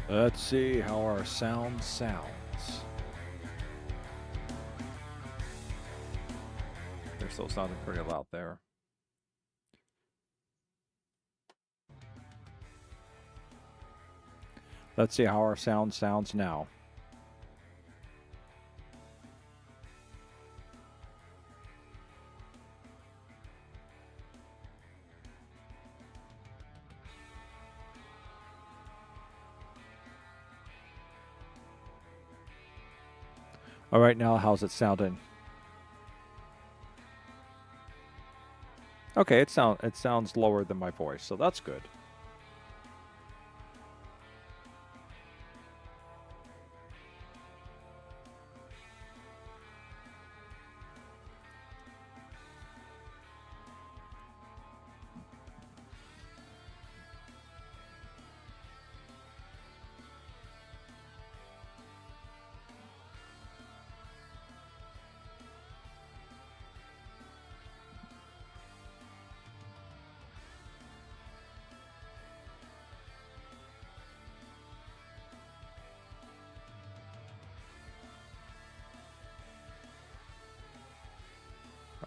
Let's see how our sound sounds. They're still sounding pretty loud there. Let's see how our sound sounds now. All right, now how's it sounding? Okay, it sounds lower than my voice, so that's good.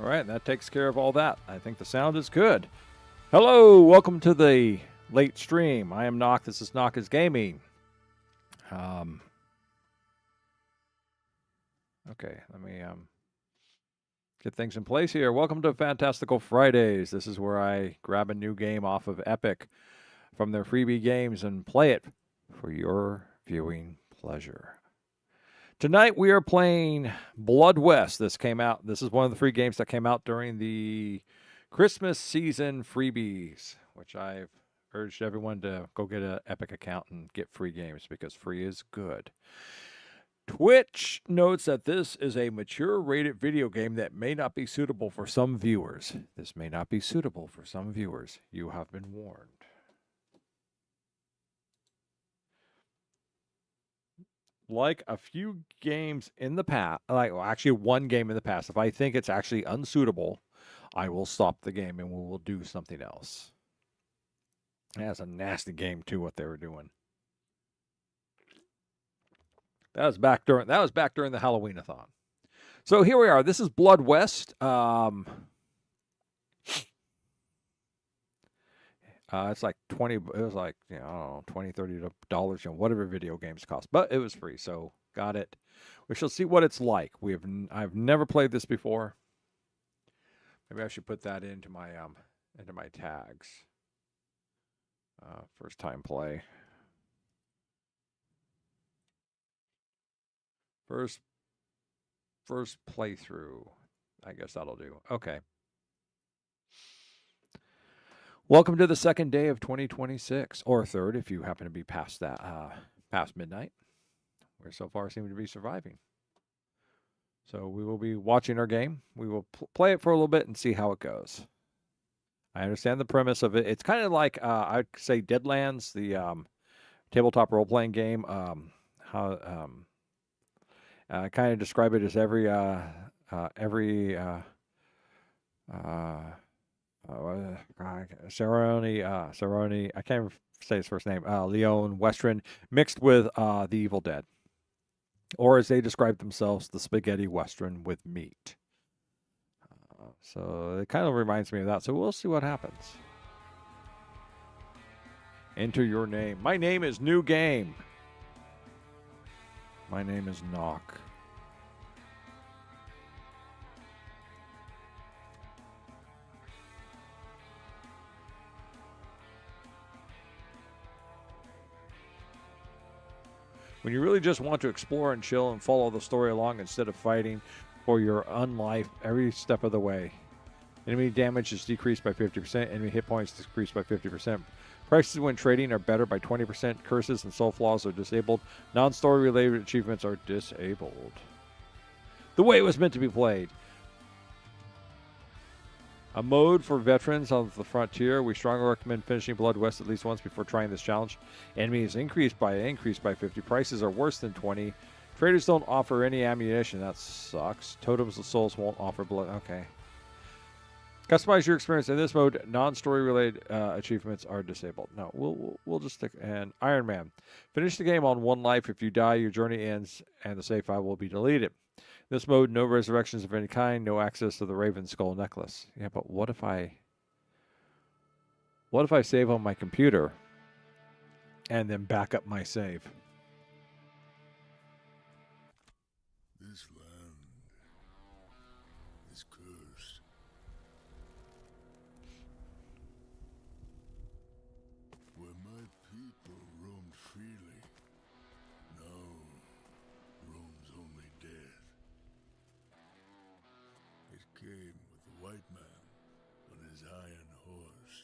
All right, that takes care of all that. I think the sound is good. Hello, welcome to the late stream. I am NOC. This is NOC is Gaming. Okay, let me get things in place here. Welcome to Phantastical Fridays. This is where I grab a new game off of Epic from their freebie games and play it for your viewing pleasure. Tonight we are playing Blood West. This is one of the free games that came out during the Christmas season freebies, which I've urged everyone to go get an Epic account and get free games because free is good. Twitch notes that this is a mature rated video game that may not be suitable for some viewers. This may not be suitable for some viewers. You have been warned. Like a few games in the past, actually one game in the past, if I think it's actually unsuitable, I will stop the game and we will do something else. That's a nasty game too, what they were doing. That was back during the Halloween-a-thon. So here we are. This is Blood West. It's like 20, it was like, I don't know, $20, $30, whatever video games cost. But it was free, so got it. We shall see what it's like. I've never played this before. Maybe I should put that into my tags. First time play. First playthrough. I guess that'll do. Okay. Welcome to the second day of 2026, or third if you happen to be past that, past midnight. We so far seem to be surviving. So we will be watching our game. We will play it for a little bit and see how it goes. I understand the premise of it. It's kind of like, I'd say Deadlands, the tabletop role-playing game. I kind of describe it as every Cerrone, I can't even say his first name, Leon Western, mixed with The Evil Dead. Or as they describe themselves, the spaghetti Western with meat. So it kind of reminds me of that. So we'll see what happens. Enter your name. My name is New Game. My name is NOC. When you really just want to explore and chill and follow the story along instead of fighting for your unlife every step of the way. Enemy damage is decreased by 50%. Enemy hit points decreased by 50%. Prices when trading are better by 20%. Curses and soul flaws are disabled. Non-story related achievements are disabled. The way it was meant to be played. A mode for veterans on the frontier. We strongly recommend finishing Blood West at least once before trying this challenge. Enemies increased by 50. Prices are worse than 20. Traders don't offer any ammunition. That sucks. Totems of souls won't offer blood. Okay. Customize your experience in this mode. Non-story related achievements are disabled. No, we'll just stick. And Iron Man, finish the game on 1 life. If you die, your journey ends, and the save file will be deleted. In this mode, no resurrections of any kind, no access to the Raven Skull necklace. Yeah, but what if I save on my computer and then back up my save? This land is cursed. Where my people roamed freely, now roams only death. It came with the white man on his iron horse.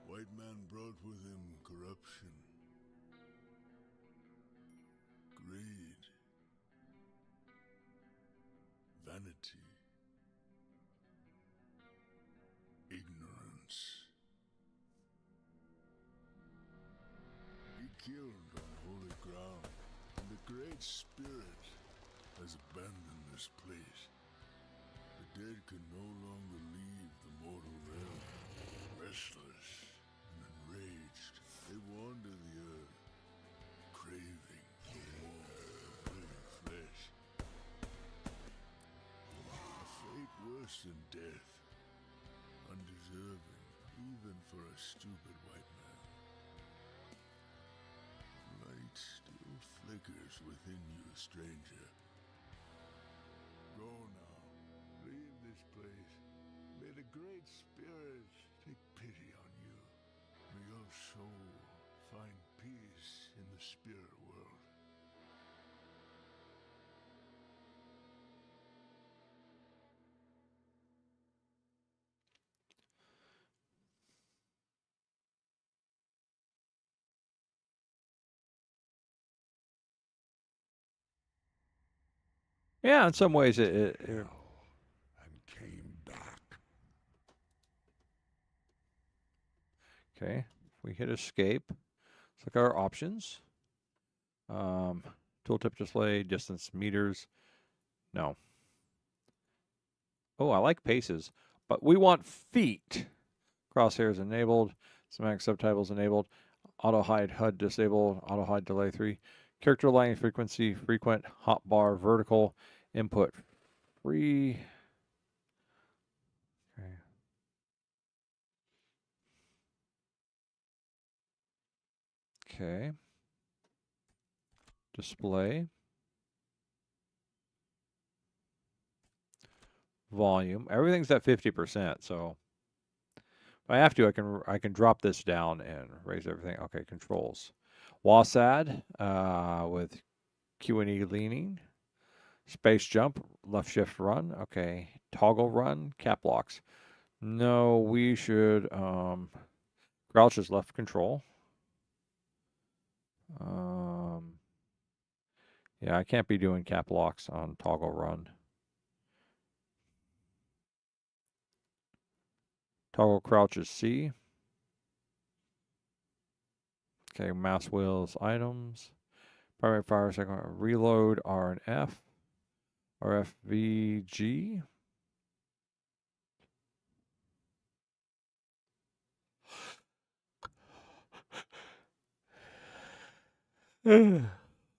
White man brought with him corruption, greed, vanity, ignorance. He killed on holy ground, and the Great Spirit has abandoned this place. The dead can no longer leave the mortal realm. Restless and enraged, they wander the earth, craving for more living flesh. A fate worse than death, undeserving even for a stupid white man. Light still flickers within you, stranger. Go now, leave this place. May the Great Spirit take pity on you. May your soul find peace in the spirit world. Yeah, in some ways it And came back. okay. If we hit escape, let's look at our options. Tooltip display, distance meters. No. Oh, I like paces, but we want feet. Crosshairs enabled. Semantic subtitles enabled. Auto hide HUD disabled. Auto hide delay 3. Character line frequency frequent. Hotbar vertical. Input free. Okay. Okay. Display. Volume. Everything's at 50%, so if I have to, I can drop this down and raise everything. Okay, controls. WASD with Q&E leaning. Space jump, left shift run. Okay, toggle run, cap locks. No, we should crouch is left control. Yeah, I can't be doing cap locks on toggle run. Toggle crouch is C. Okay, mouse wheels items. Primary fire second reload R and F. RFVG.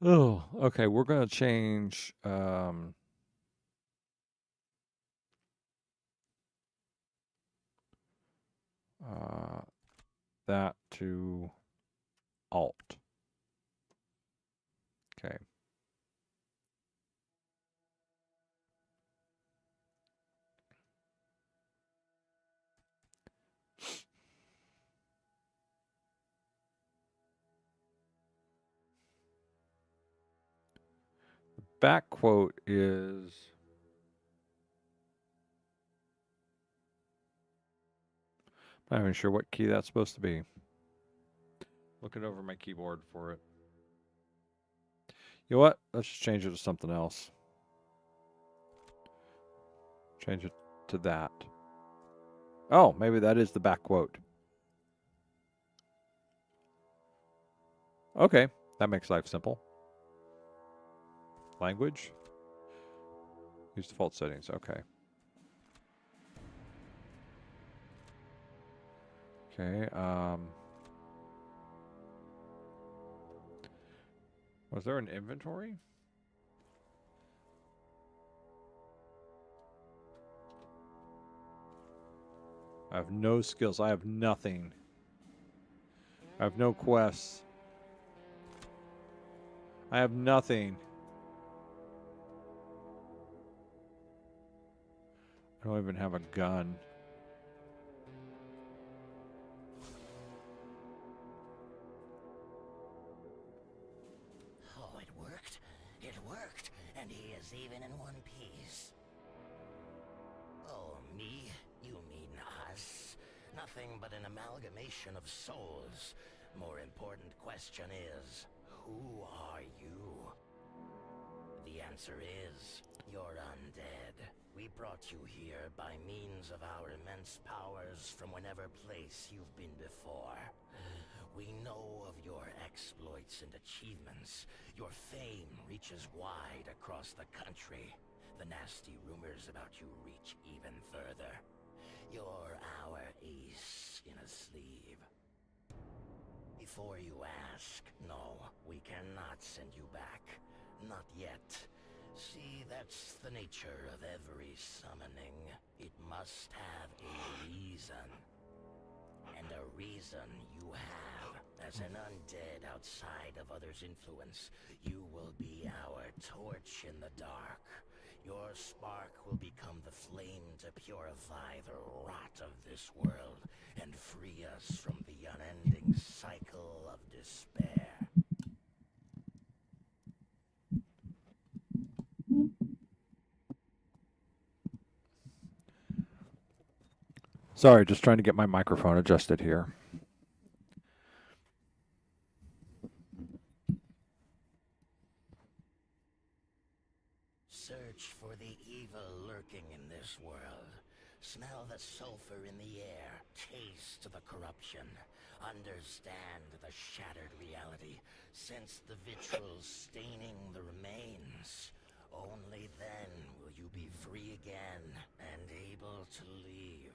Oh, okay. We're gonna change that to Alt. Okay. Back quote is I'm not even sure what key that's supposed to be. Looking over my keyboard for it. You know what? Let's just change it to something else. Change it to that. Oh, maybe that is the back quote. Okay, that makes life simple. Language? Use default settings. Okay. Okay. Was there an inventory? I have no skills. I have nothing. I have no quests. I have nothing. I don't even have a gun. Oh, it worked. It worked. And he is even in one piece. Oh, me? You mean us? Nothing but an amalgamation of souls. More important question is, who are you? The answer is, you're undead. We brought you here by means of our immense powers from whenever place you've been before. We know of your exploits and achievements. Your fame reaches wide across the country. The nasty rumors about you reach even further. You're our ace in a sleeve. Before you ask, no, we cannot send you back. Not yet. See, that's the nature of every summoning. It must have a reason. And a reason you have. As an undead outside of others' influence, you will be our torch in the dark. Your spark will become the flame to purify the rot of this world and free us from the unending cycle of despair. Sorry, just trying to get my microphone adjusted here. Search for the evil lurking in this world. Smell the sulfur in the air. Taste the corruption. Understand the shattered reality. Sense the vitriol staining the remains. Only then will you be free again and able to leave.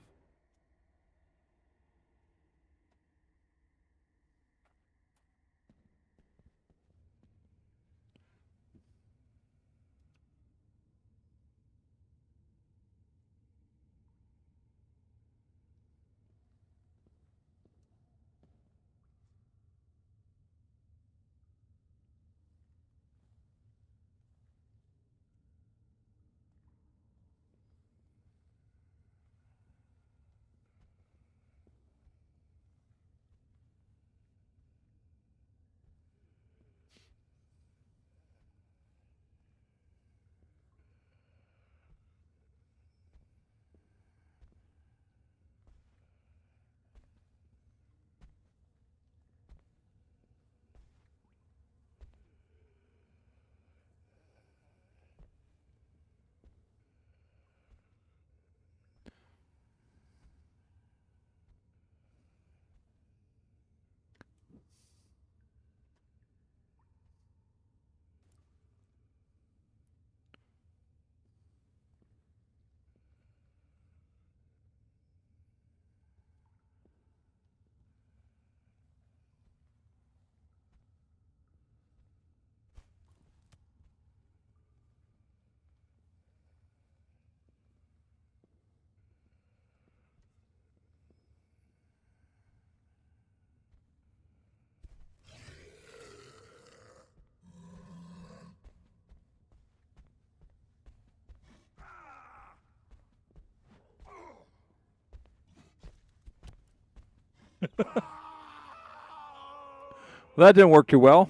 Well, that didn't work too well.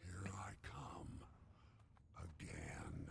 Here I come. Again.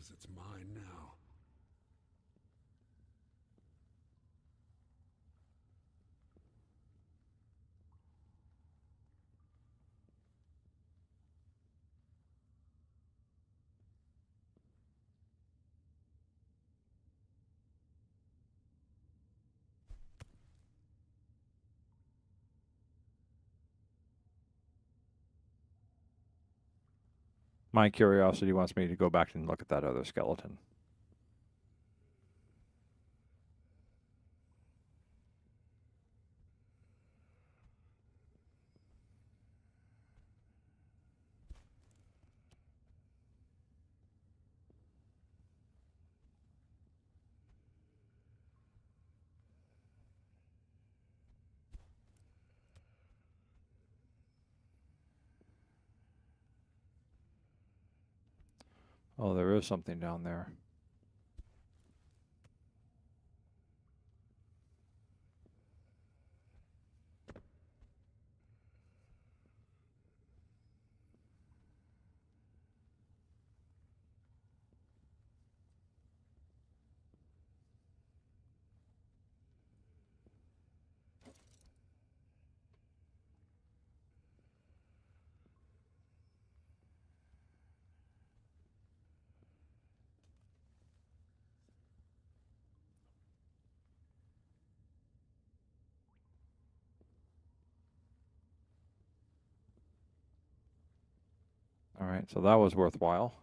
guess it's mine now. My curiosity wants me to go back and look at that other skeleton. Oh, there is something down there. All right, so that was worthwhile.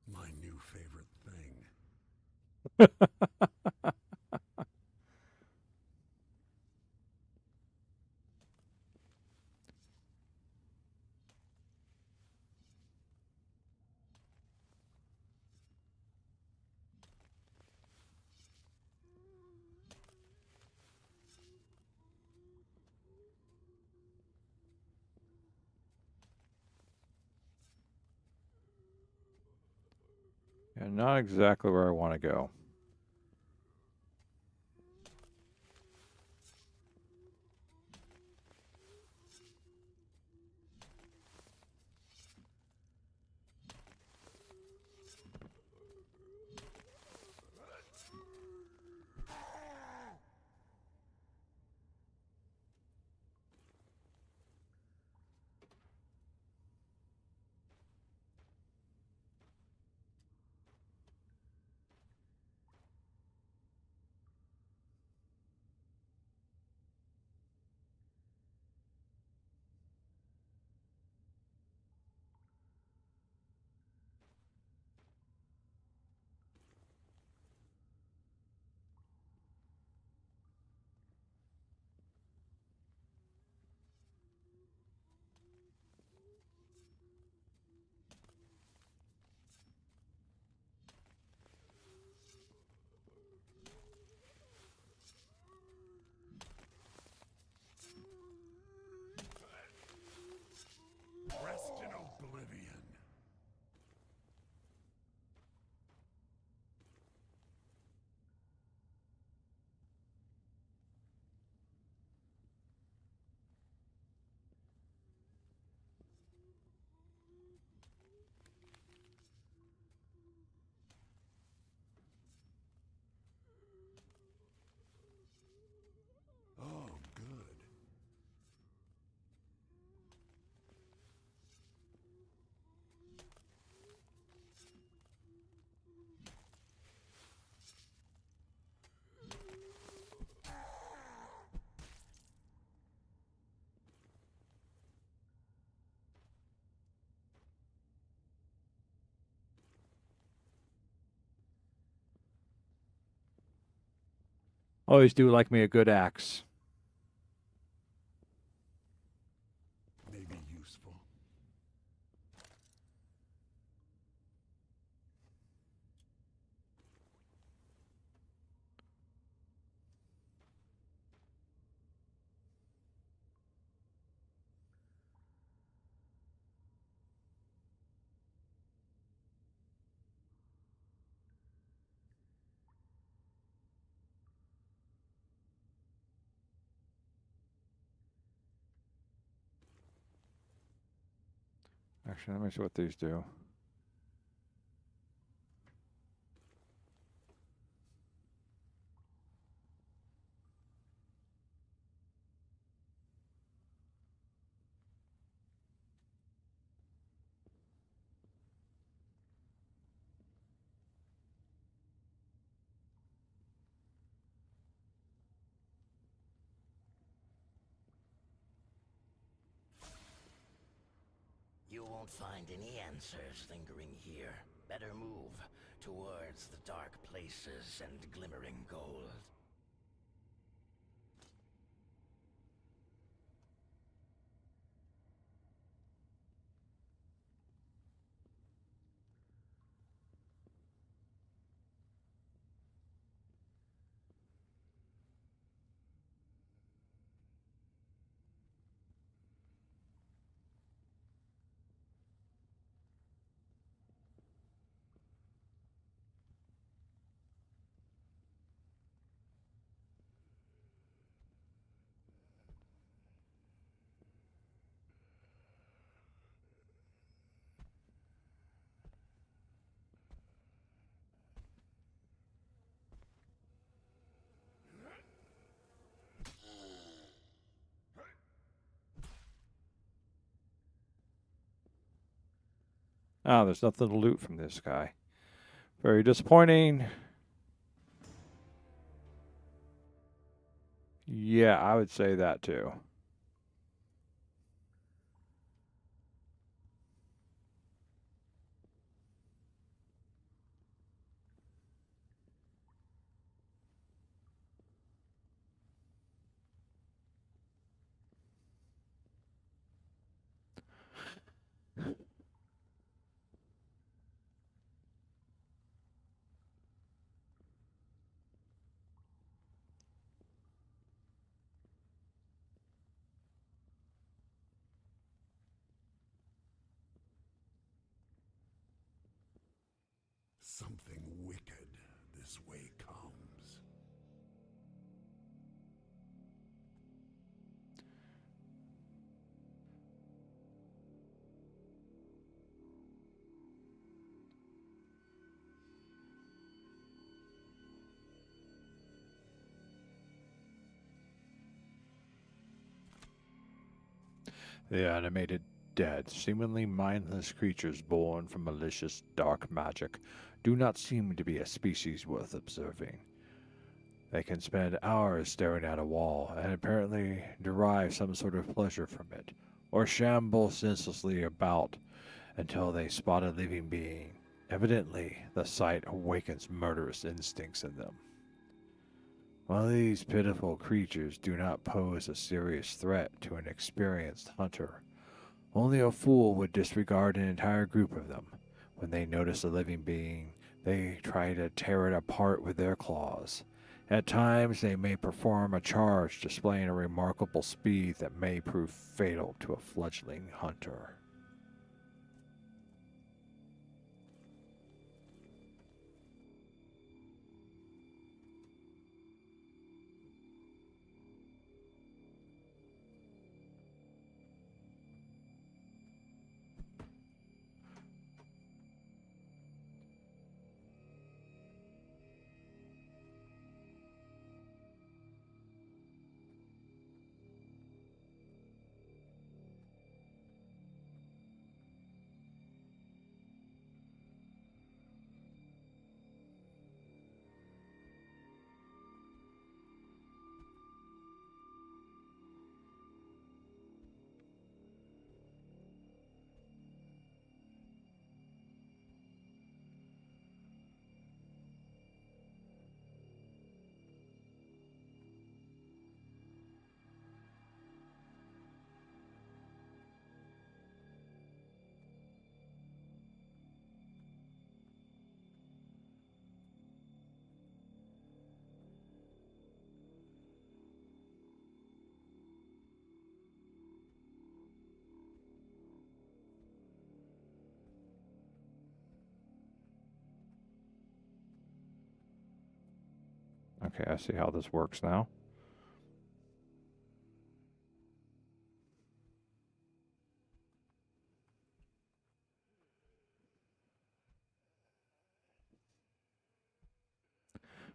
My new favorite thing. And not exactly where I want to go. Always do like me a good axe. May be useful. Actually, let me see what these do. You won't find any answers lingering here. Better move towards the dark places and glimmering gold. Oh, there's nothing to loot from this guy. Very disappointing. Yeah, I would say that too. Something wicked this way comes. The animated dead, seemingly mindless creatures born from malicious dark magic, do not seem to be a species worth observing. They can spend hours staring at a wall and apparently derive some sort of pleasure from it, or shamble senselessly about until they spot a living being. Evidently, the sight awakens murderous instincts in them. While these pitiful creatures do not pose a serious threat to an experienced hunter, only a fool would disregard an entire group of them. When they notice a living being, they try to tear it apart with their claws. At times, they may perform a charge displaying a remarkable speed that may prove fatal to a fledgling hunter. Okay, I see how this works now.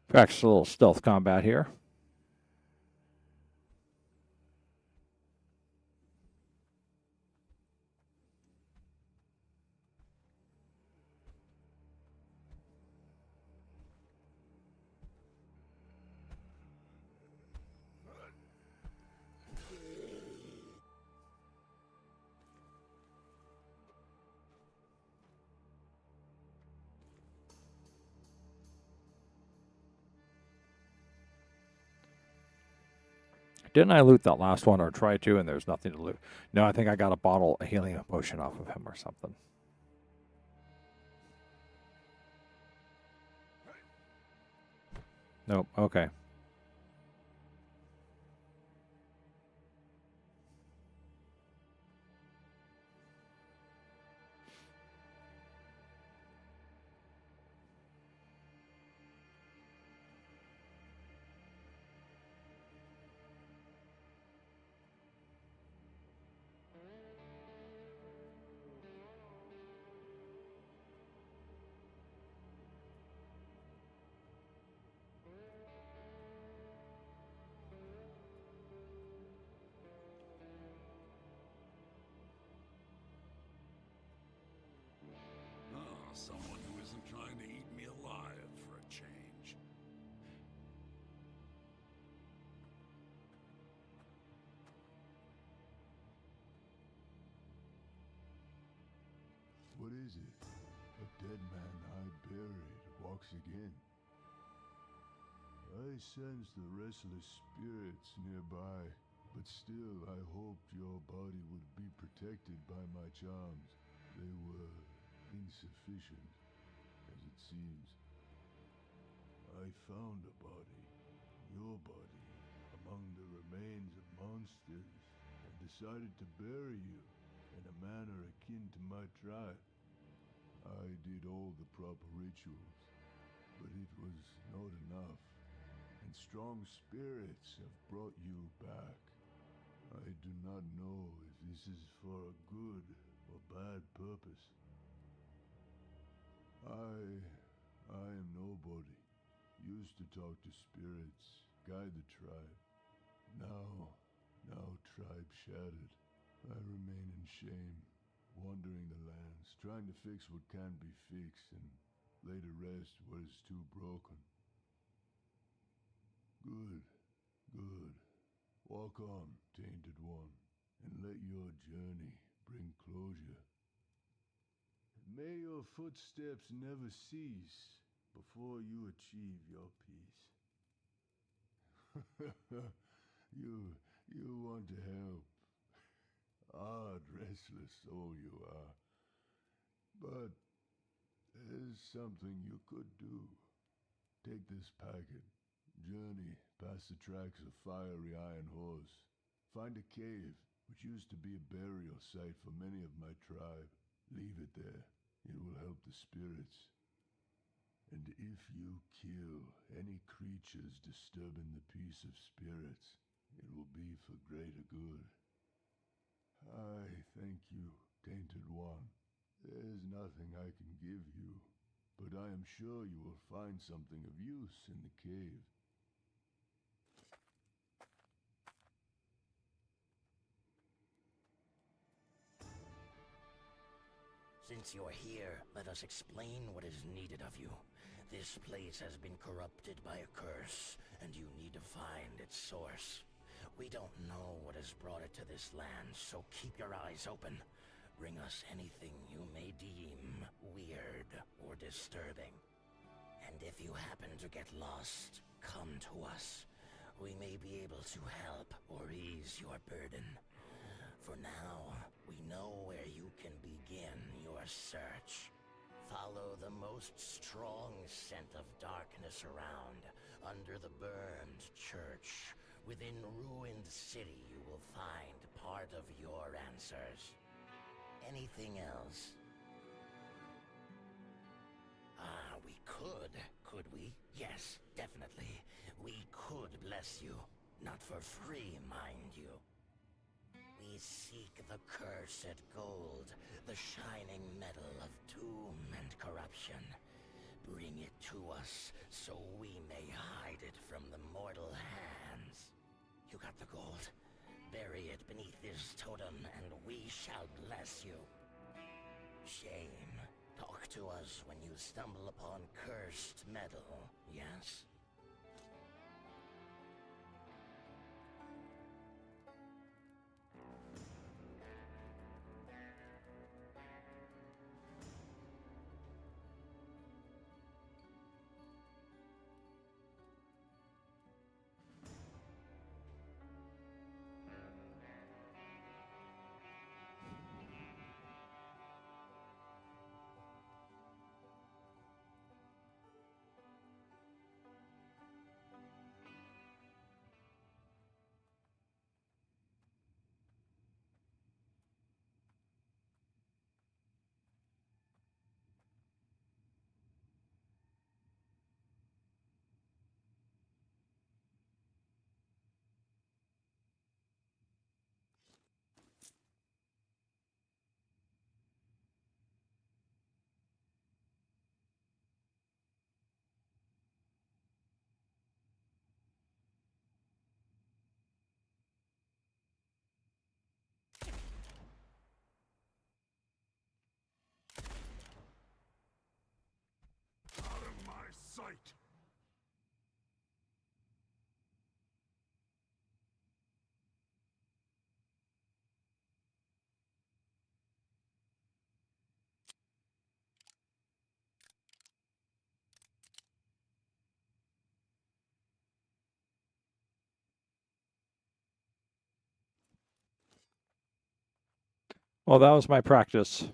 Practice a little stealth combat here. Didn't I loot that last one or try to, and there's nothing to loot? No, I think I got a bottle, a healing potion off of him or something. Nope, okay. Someone who isn't trying to eat me alive for a change. What is it? A dead man I buried walks again. I sense the restless spirits nearby, but still I hoped your body would be protected by my charms. They were insufficient, as it seems. I found a body, your body, among the remains of monsters, and decided to bury you in a manner akin to my tribe. I did all the proper rituals, but it was not enough, and strong spirits have brought you back. I do not know if this is for a good or bad purpose. I am nobody. Used to talk to spirits, guide the tribe. Now tribe shattered. I remain in shame, wandering the lands, trying to fix what can be fixed and lay to rest what is too broken. Good. Walk on, tainted one, and let your journey bring closure. May your footsteps never cease before you achieve your peace. You want to help. Odd, restless soul you are. But there's something you could do. Take this packet. Journey past the tracks of fiery iron horse. Find a cave, which used to be a burial site for many of my tribe. Leave it there. It will help the spirits. And if you kill any creatures disturbing the peace of spirits, it will be for greater good. I thank you, Tainted One. There's nothing I can give you, but I am sure you will find something of use in the cave. Since you're here, let us explain what is needed of you. This place has been corrupted by a curse, and you need to find its source. We don't know what has brought it to this land, so keep your eyes open. Bring us anything you may deem weird or disturbing. And if you happen to get lost, come to us. We may be able to help or ease your burden. For now, we know where you can begin your search. Follow the most strong scent of darkness around, under the burned church. Within ruined city, you will find part of your answers. Anything else? We could we? Yes, definitely. bless you. Not for free, mind you. We seek the cursed gold, the shining metal of doom and corruption. Bring it to us, so we may hide it from the mortal hands. You got the gold? Bury it beneath this totem, and we shall bless you. Shame. Talk to us when you stumble upon cursed metal, yes? Out of my sight! Well, that was my practice.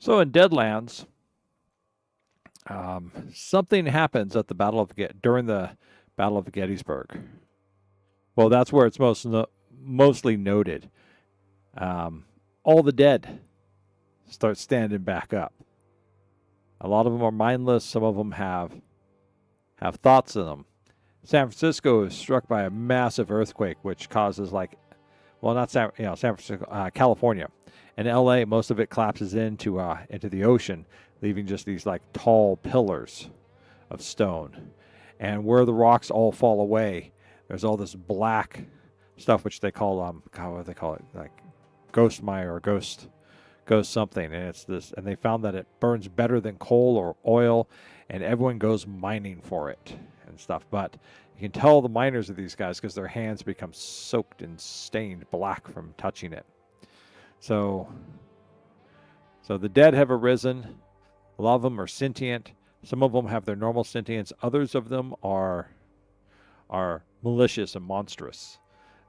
So in Deadlands, something happens at the during the Battle of Gettysburg. Well, that's where it's mostly noted. All the dead start standing back up. A lot of them are mindless. Some of them have thoughts in them. San Francisco is struck by a massive earthquake, which causes not San Francisco, California, and L.A. Most of it collapses into the ocean, leaving just these tall pillars of stone. And where the rocks all fall away, there's all this black stuff, which they call what do they call it, ghost mire or ghost something. And it's this, and they found that it burns better than coal or oil, and everyone goes mining for it and stuff. But you can tell the miners of these guys because their hands become soaked and stained black from touching it. So the dead have arisen. A lot of them are sentient. Some of them have their normal sentience. Others of them are malicious and monstrous.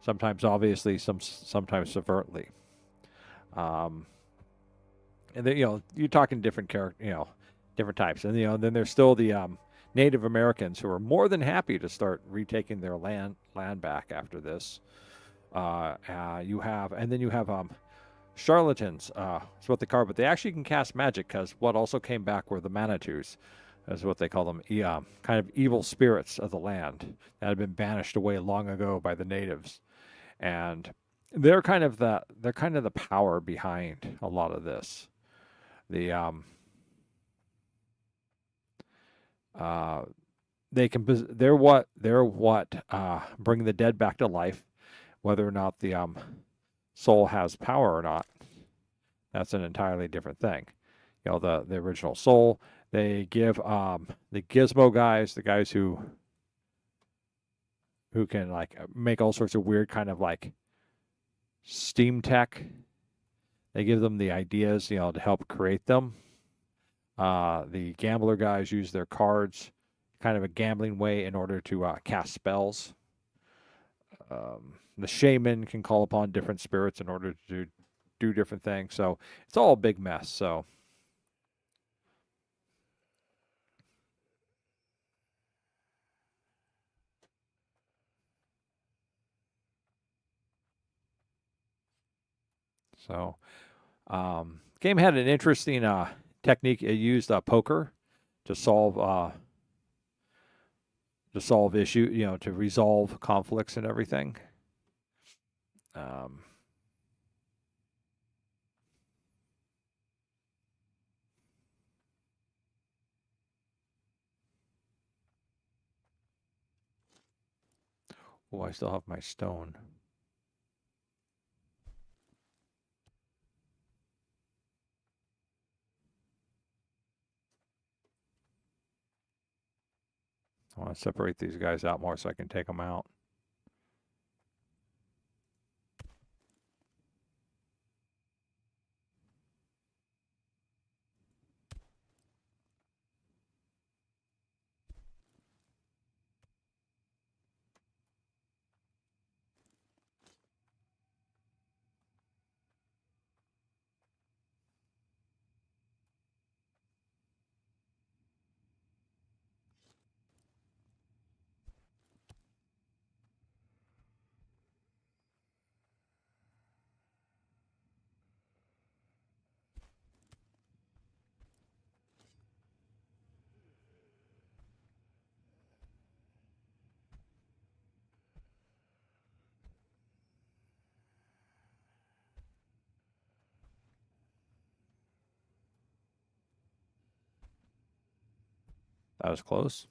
Sometimes obviously, sometimes overtly. And then, you're talking different different types. And then there's still the Native Americans who are more than happy to start retaking their land back after this. You have charlatans, is what they call it, but they actually can cast magic, because what also came back were the Manitous, as what they call them, kind of evil spirits of the land that had been banished away long ago by the natives, and they're kind of the power behind a lot of this. They're what bring the dead back to life, whether or not the soul has power or not. That's an entirely different thing. You know, the original Soul. They give the Gizmo guys, the guys who can like make all sorts of weird kind of like steam tech. They give them the ideas, you know, to help create them. The gambler guys use their cards, kind of a gambling way, in order to cast spells. The shaman can call upon different spirits in order to do different things. So it's all a big mess. So game had an interesting technique. It used poker to solve issue, you know, to resolve conflicts and everything. Um, oh, I still have my stone. I want to separate these guys out more so I can take them out. That was close.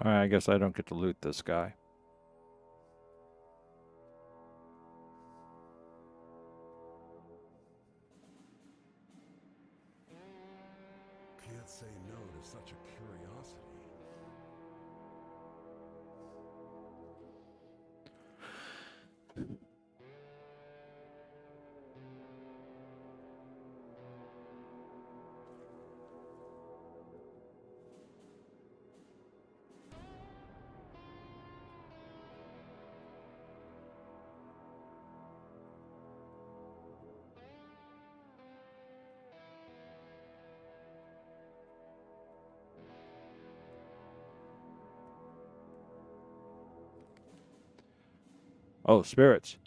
All right, I guess I don't get to loot this guy. Can't say no to such a curiosity. Oh, spirits.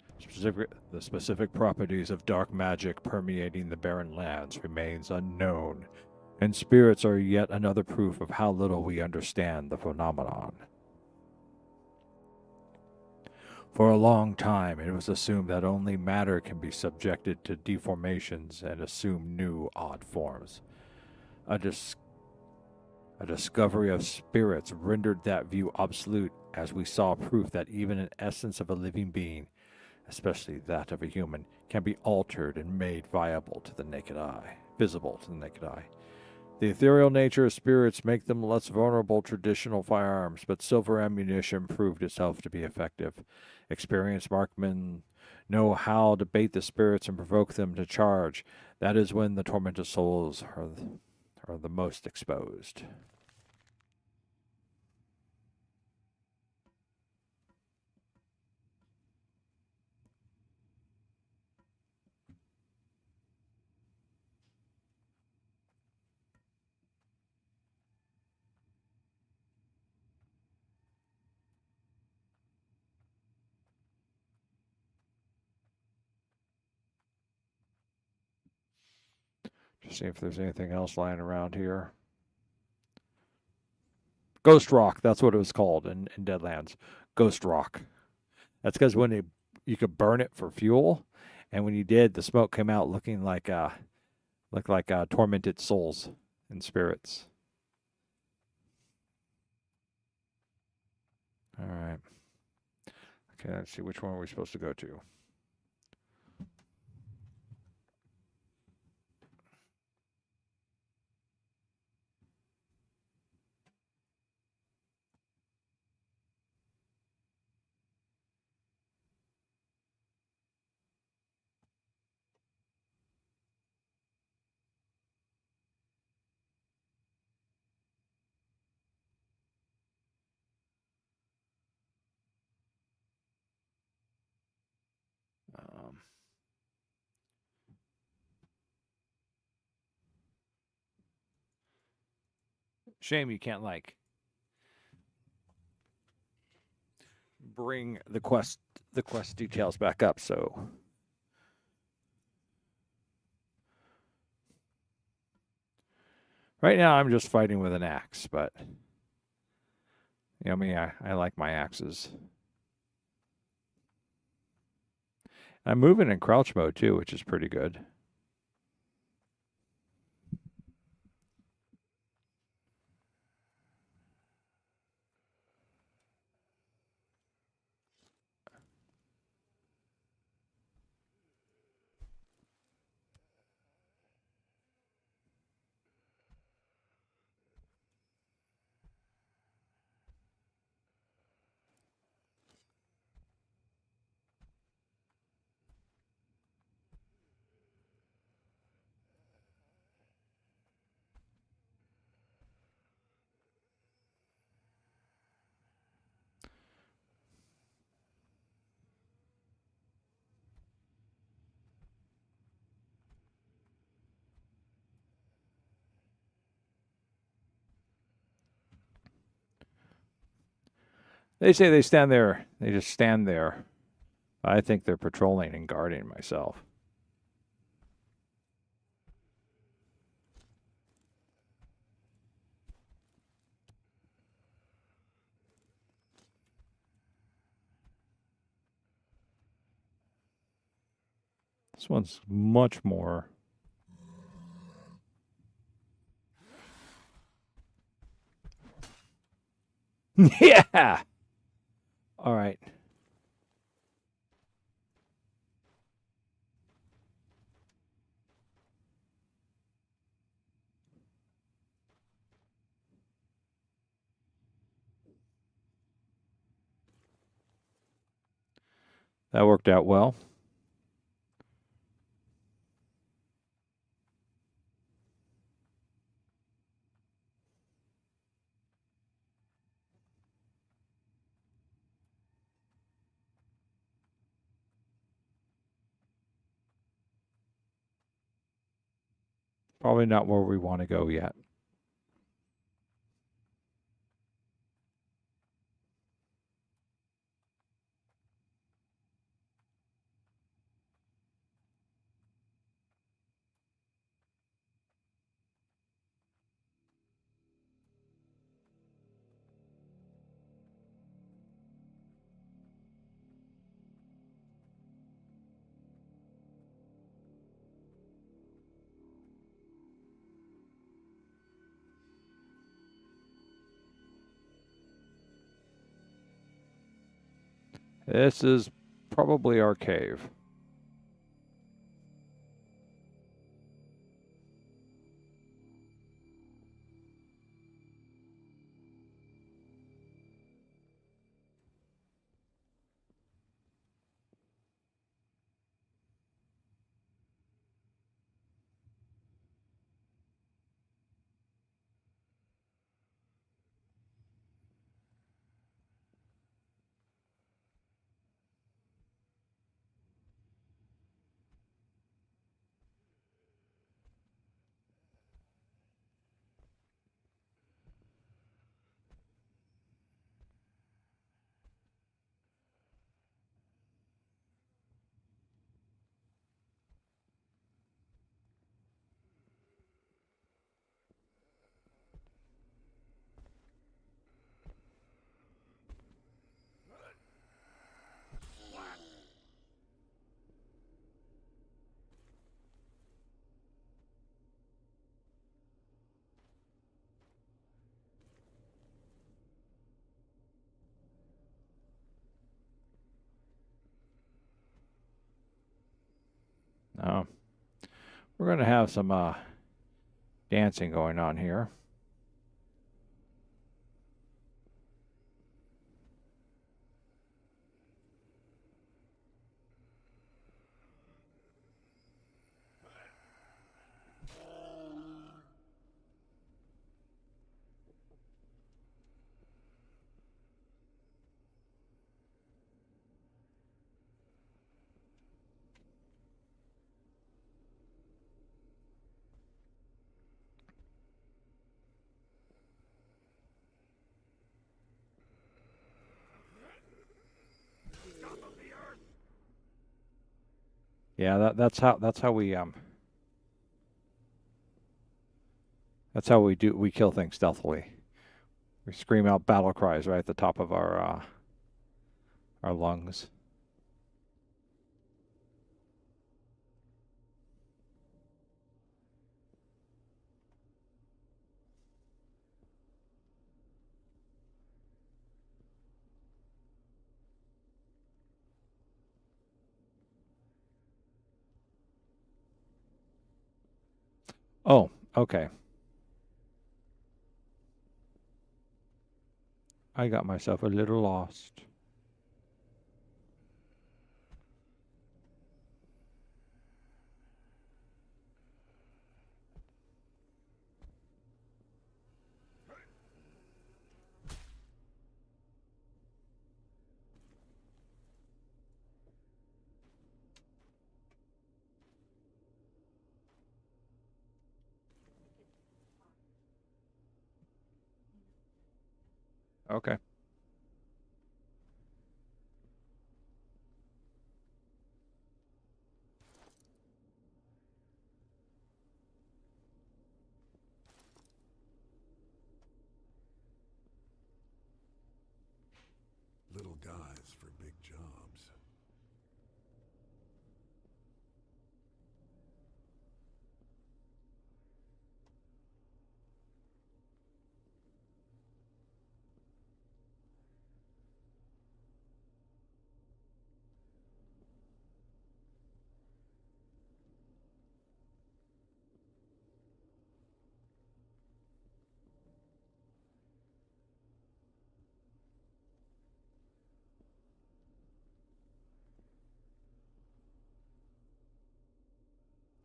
The specific properties of dark magic permeating the barren lands remains unknown, and spirits are yet another proof of how little we understand the phenomenon. For a long time, it was assumed that only matter can be subjected to deformations and assume new, odd forms. A, dis- a discovery of spirits rendered that view obsolete, as we saw proof that even an essence of a living being, especially that of a human, can be altered and made visible to the naked eye. The ethereal nature of spirits make them less vulnerable to traditional firearms, but silver ammunition proved itself to be effective. Experienced marksmen know how to bait the spirits and provoke them to charge. That is when the tormented souls are the most exposed. Just see if there's anything else lying around here. Ghost rock, that's what it was called in Deadlands. Ghost rock. That's because you could burn it for fuel, and when you did, the smoke came out looking like tormented souls and spirits. All right. Okay, let's see, which one are we supposed to go to? Um, Shame you can't bring the quest details back up. So right now I'm just fighting with an axe, but you know me, I like my axes. I'm moving in crouch mode too, which is pretty good. They say they stand there, they just stand there. I think they're patrolling and guarding myself. This one's much more. Yeah. All right. That worked out well. Probably not where we want to go yet. This is probably our cave. Now, we're going to have some dancing going on here. Yeah, that's how we kill things stealthily. We scream out battle cries right at the top of our lungs. Oh, okay. I got myself a little lost. Okay. Little guys for big jobs.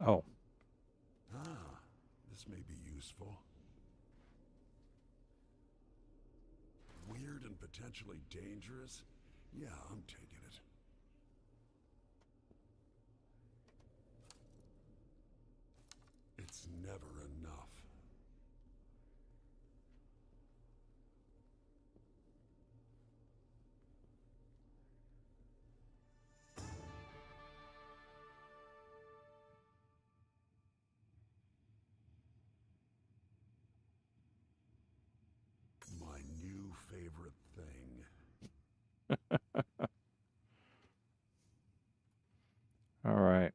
Oh, Ah, this may be useful. Weird and potentially dangerous? Yeah, I'm taking it. It's never enough. My new favorite thing. all right.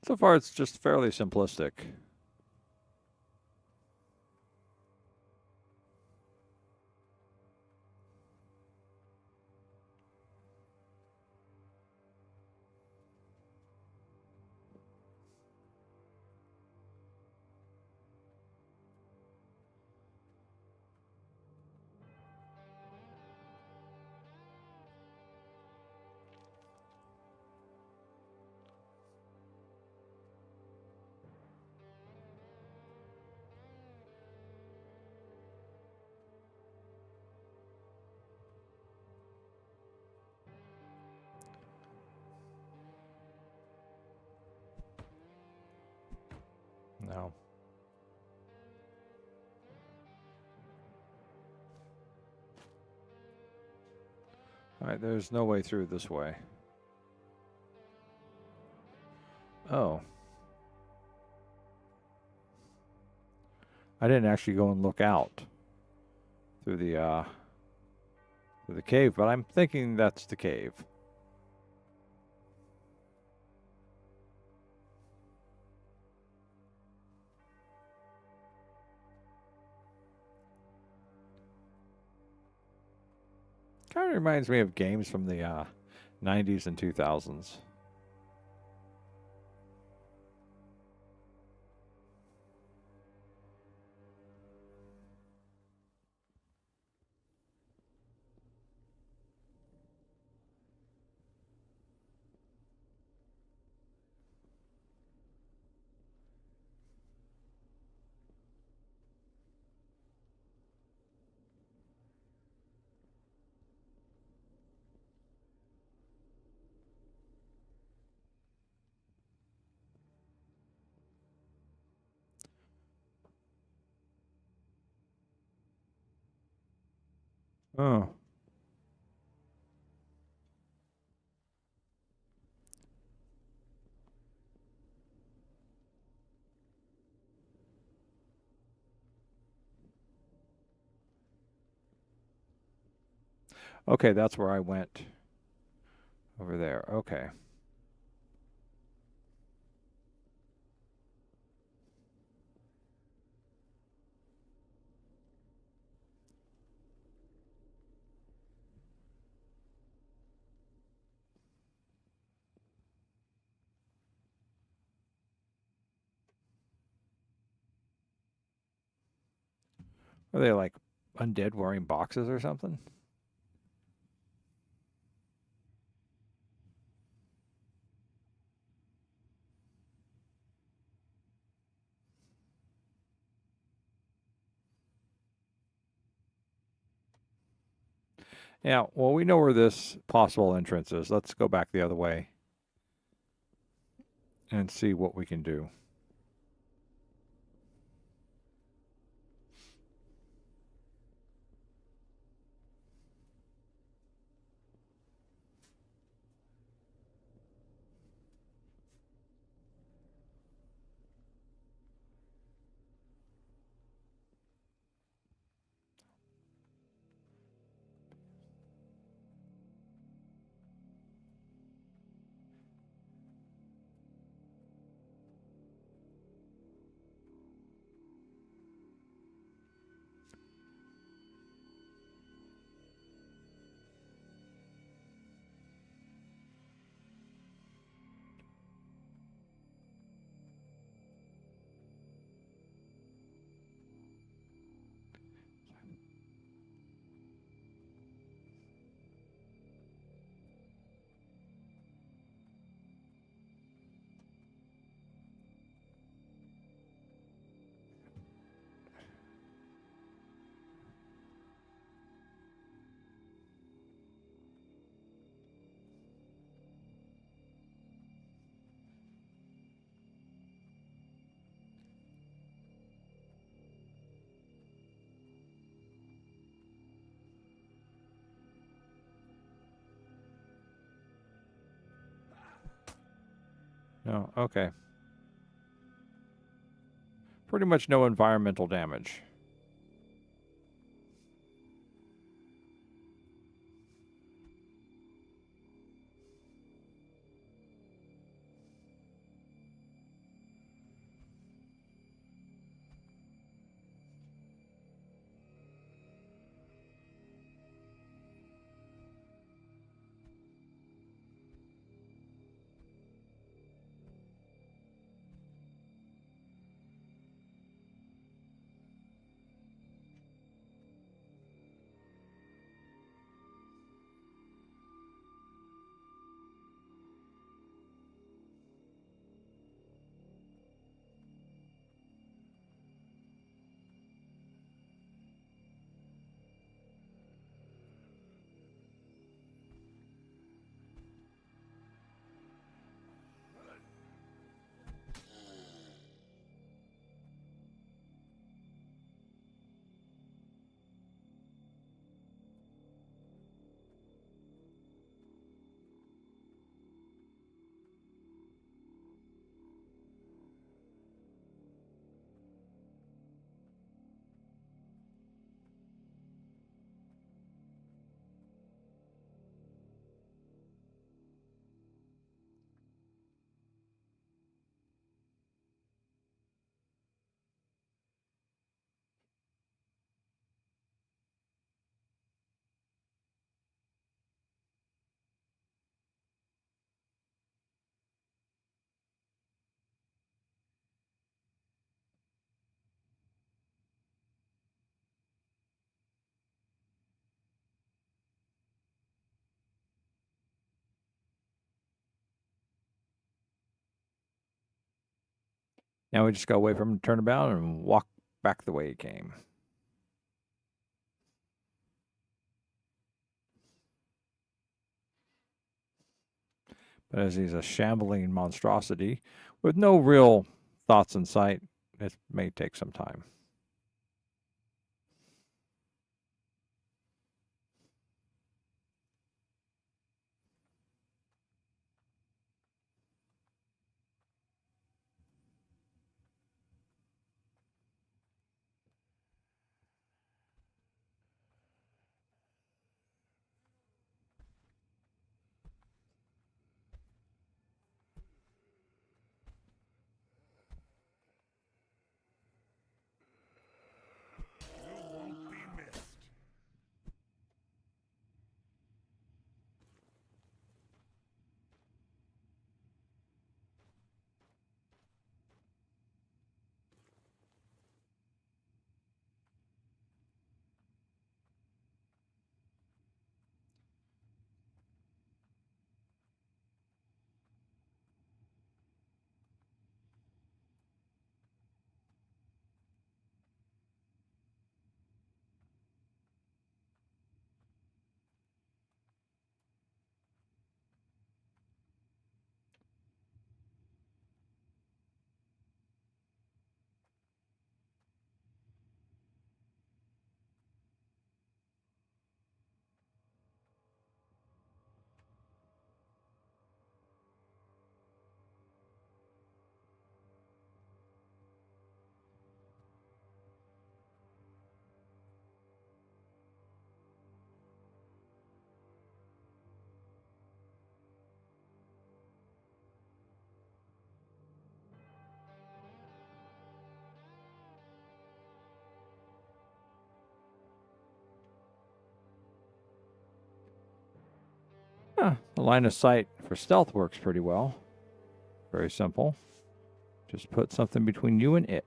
So far, it's just fairly simplistic. No. All right, there's no way through this way. Oh. I didn't actually go and look out through the cave, but I'm thinking that's the cave. Kind of reminds me of games from the 90s and 2000s. Oh. Okay, that's where I went. Over there. Okay. Are they like undead wearing boxes or something? Yeah, well, we know where this possible entrance is. Let's go back the other way and see what we can do. No, okay. Pretty much no environmental damage. Now we just gotta wait for him to turn about and walk back the way he came. But as he's a shambling monstrosity with no real thoughts in sight, it may take some time. You won't be missed. The line of sight for stealth works pretty well. Very simple. Just put something between you and it.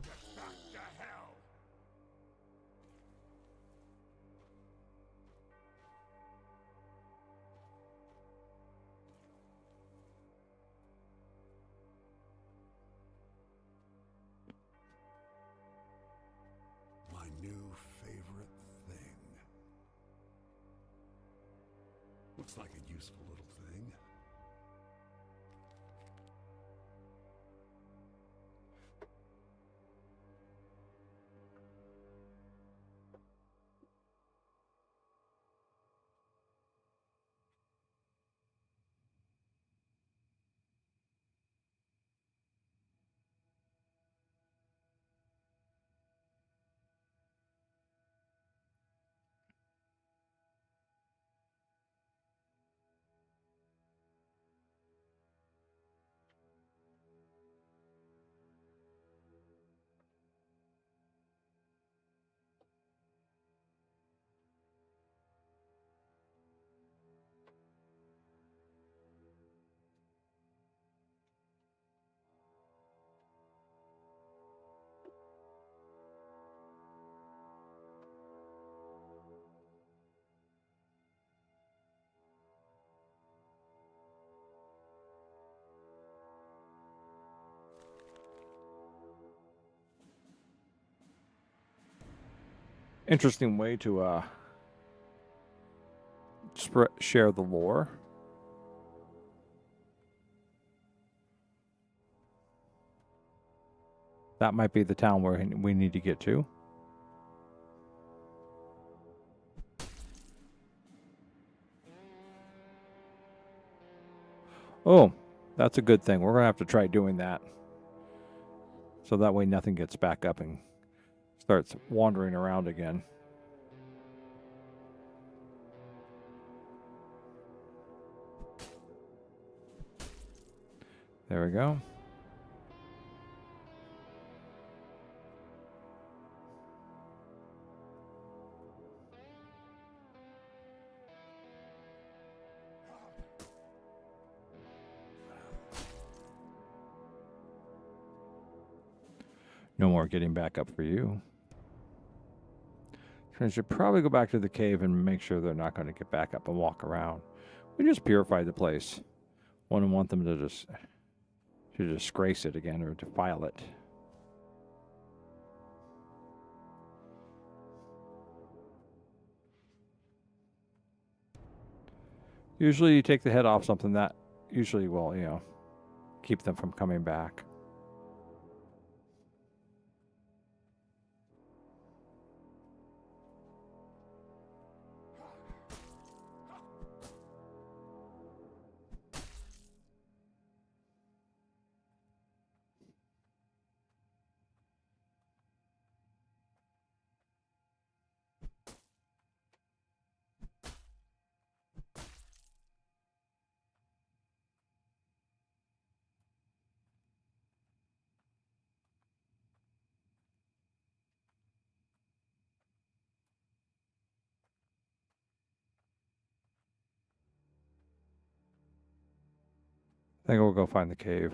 Get back to hell. My new favorite thing. Looks like a useful little thing. Interesting way to share the lore. That might be the town where we need to get to. Oh, that's a good thing. We're going to have to try doing that. So that way nothing gets back up and starts wandering around again. There we go. No more getting back up for you. So I should probably go back to the cave and make sure they're not going to get back up and walk around. We just purified the place. Wouldn't want them to disgrace it again or defile it. Usually you take the head off something that usually will, keep them from coming back. I think we'll go find the cave.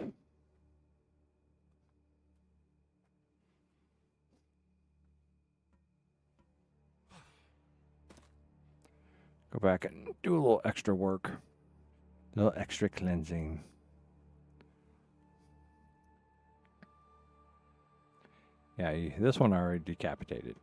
Go back and do a little extra work. A little extra cleansing. Yeah, this one I already decapitated.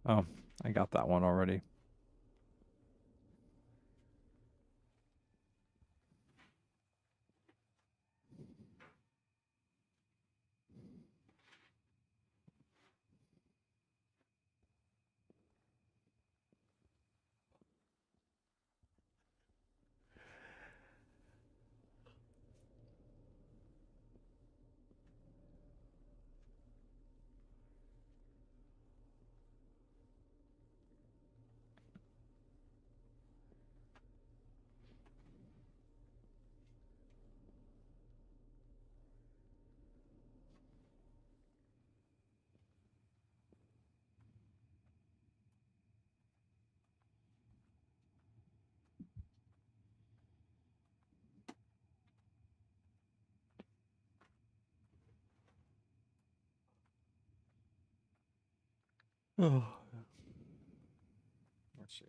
Oh, I got that one already. Oh. Let's see.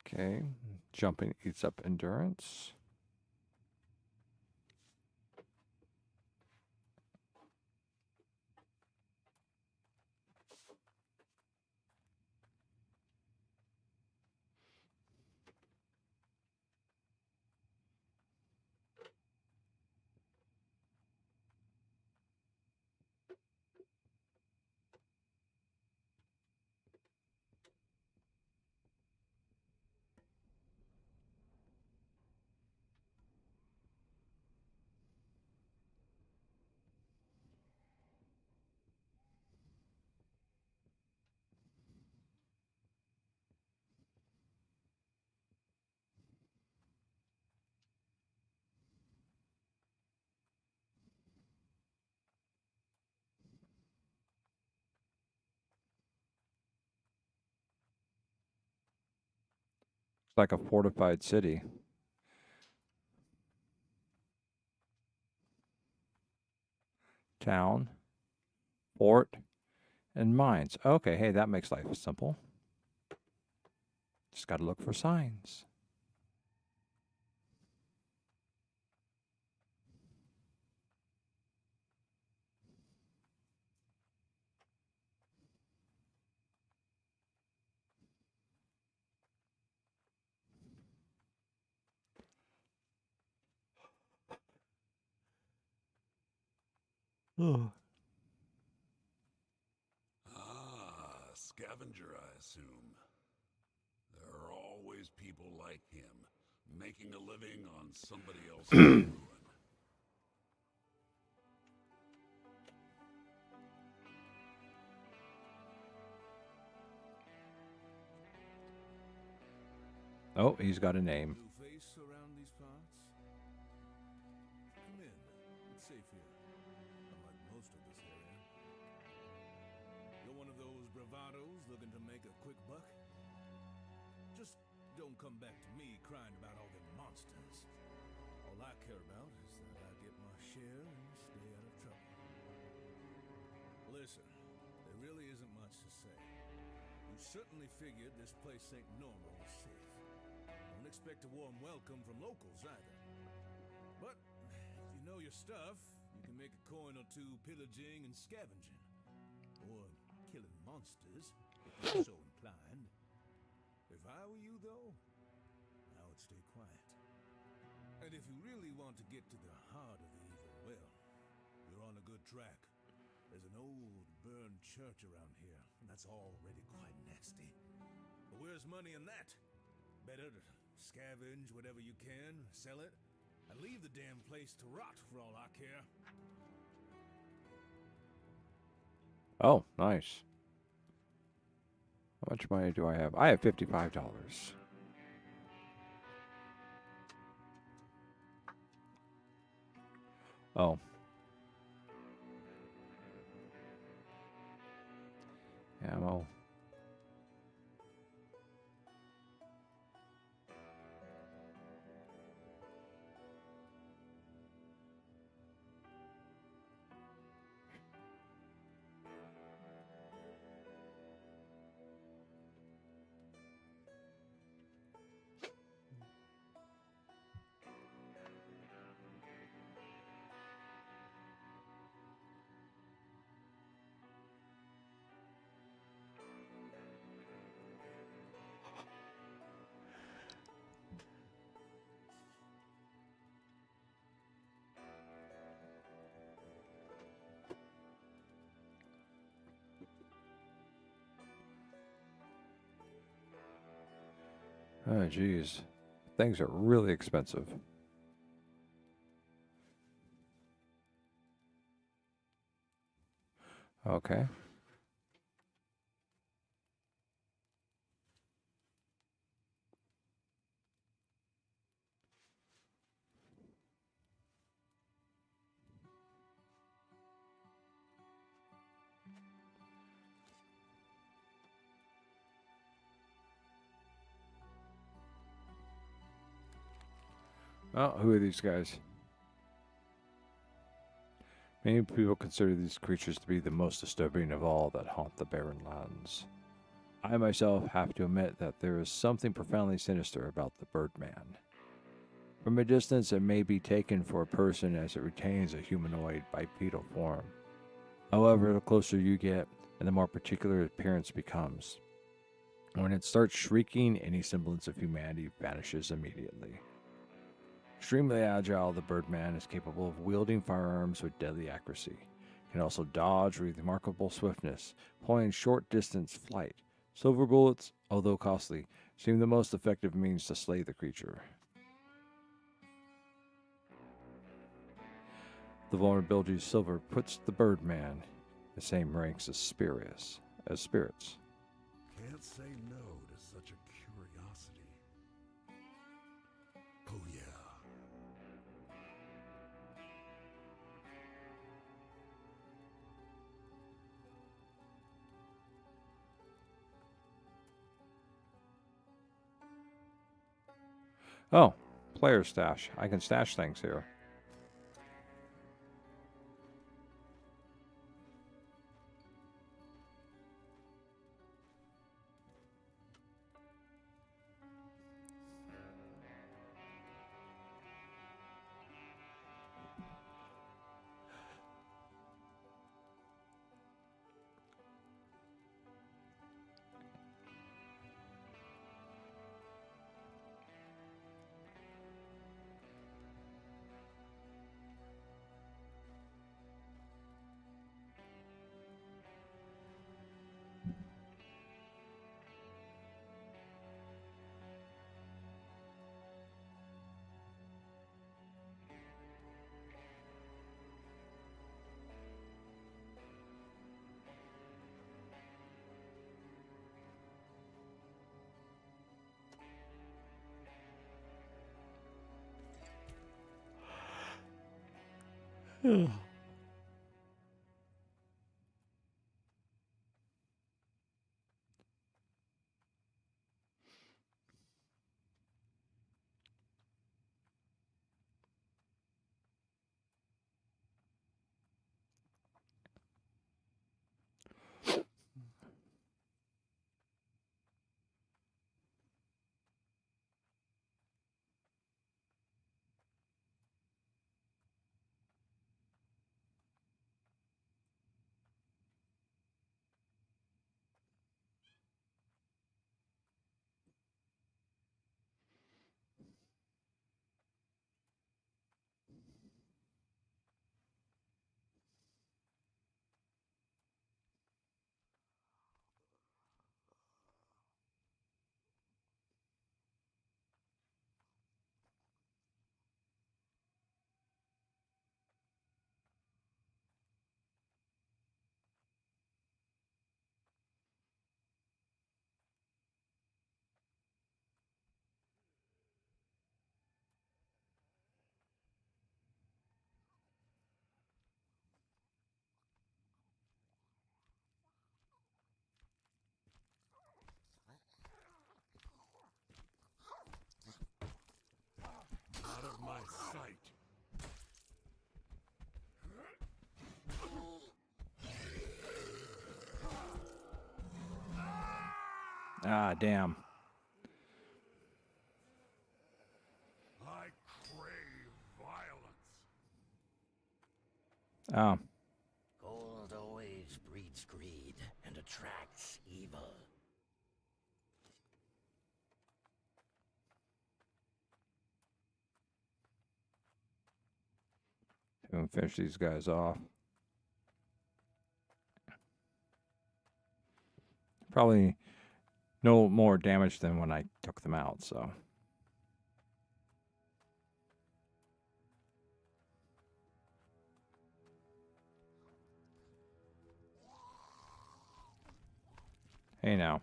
Okay, jumping eats up endurance. like a fortified city. Town, fort, and mines. Okay, hey, that makes life simple. Just got to look for signs. Oh. Ah, scavenger, I assume. There are always people like him, making a living on somebody else's ruin. Oh, he's got a name. New face around these parts? Come in. It's safe here. Unlike most of this area. You're one of those bravados looking to make a quick buck? Just don't come back to me crying about all them monsters. All I care about is that I get my share and stay out of trouble. Listen, there really isn't much to say. You certainly figured this place ain't normally safe. Don't expect a warm welcome from locals either. But if you know your stuff, you can make a coin or two pillaging and scavenging. Or killing monsters, if you're so inclined. If I were you, though, I would stay quiet. And if you really want to get to the heart of the evil, well, you're on a good track. There's an old burned church around here, and that's already quite nasty. But where's money in that? Better to scavenge whatever you can, sell it, and leave the damn place to rot for all I care. Oh, nice. How much money do I have? I have $55. Oh. Ammo. Oh, geez. Things are really expensive. Okay. Oh, who are these guys? Many people consider these creatures to be the most disturbing of all that haunt the barren lands. I myself have to admit that there is something profoundly sinister about the Birdman. From a distance, it may be taken for a person as it retains a humanoid bipedal form. However, the closer you get, and the more particular its appearance becomes. When it starts shrieking, any semblance of humanity vanishes immediately. Extremely agile, the Birdman is capable of wielding firearms with deadly accuracy. Can also dodge with remarkable swiftness, employing short-distance flight. Silver bullets, although costly, seem the most effective means to slay the creature. The vulnerability to silver puts the Birdman in the same ranks as spirits. Can't say no to such a curiosity. Oh yeah. Oh, player stash. I can stash things here. Out of my sight. Ah, damn. I crave violence. Oh. Gold always breeds greed and attracts evil. Gonna finish these guys off. Probably no more damage than when I took them out, so. Hey now.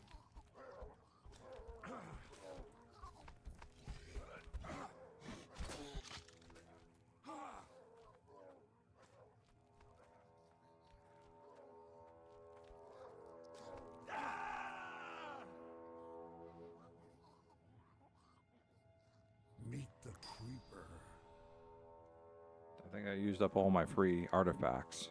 Meet the creeper. I think I used up all my free artifacts.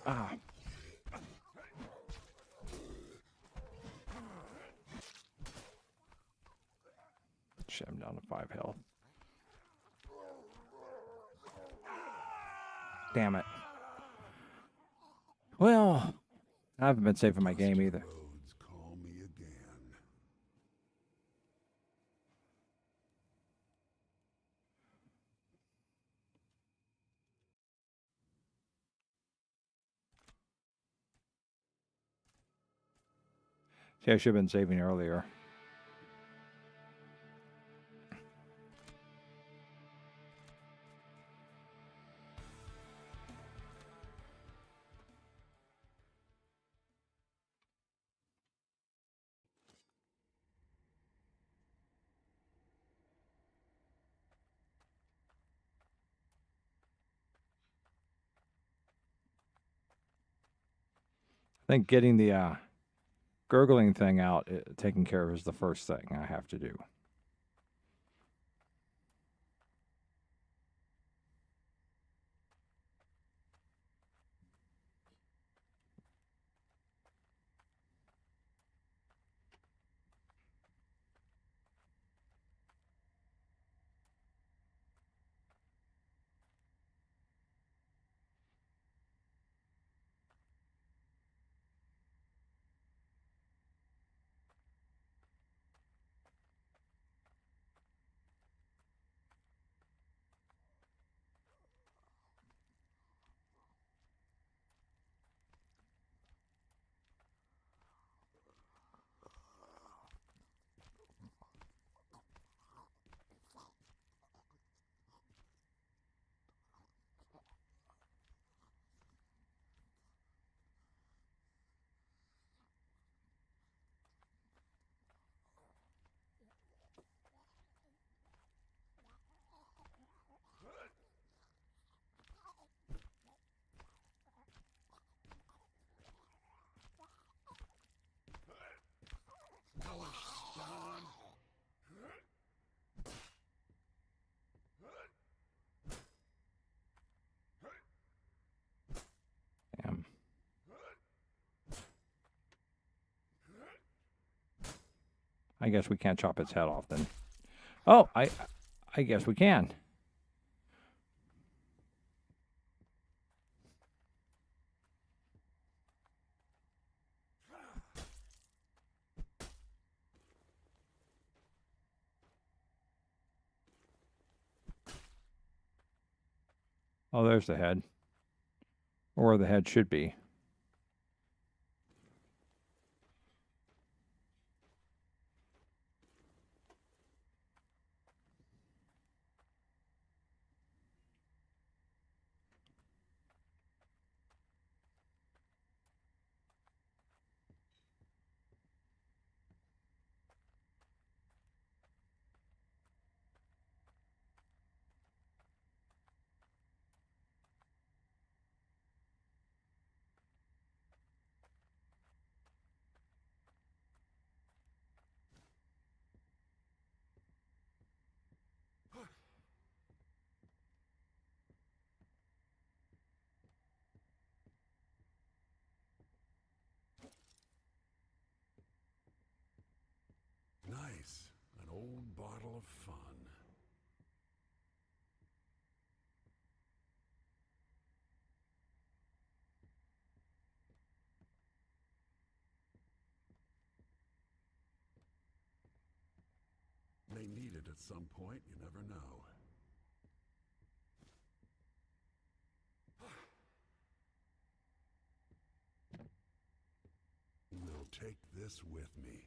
Ah. Shit, I'm down to 5 health. Damn it. Well, I haven't been saving my game Dusty either. roads call me again. See, I should have been saving earlier. I think getting the gurgling thing out, taken care of, is the first thing I have to do. Damn. I guess we can't chop its head off then. Oh, I guess we can. Oh, there's the head. Or the head should be. Nice. An old bottle of fun. May need it at some point, you never know. Will take this with me.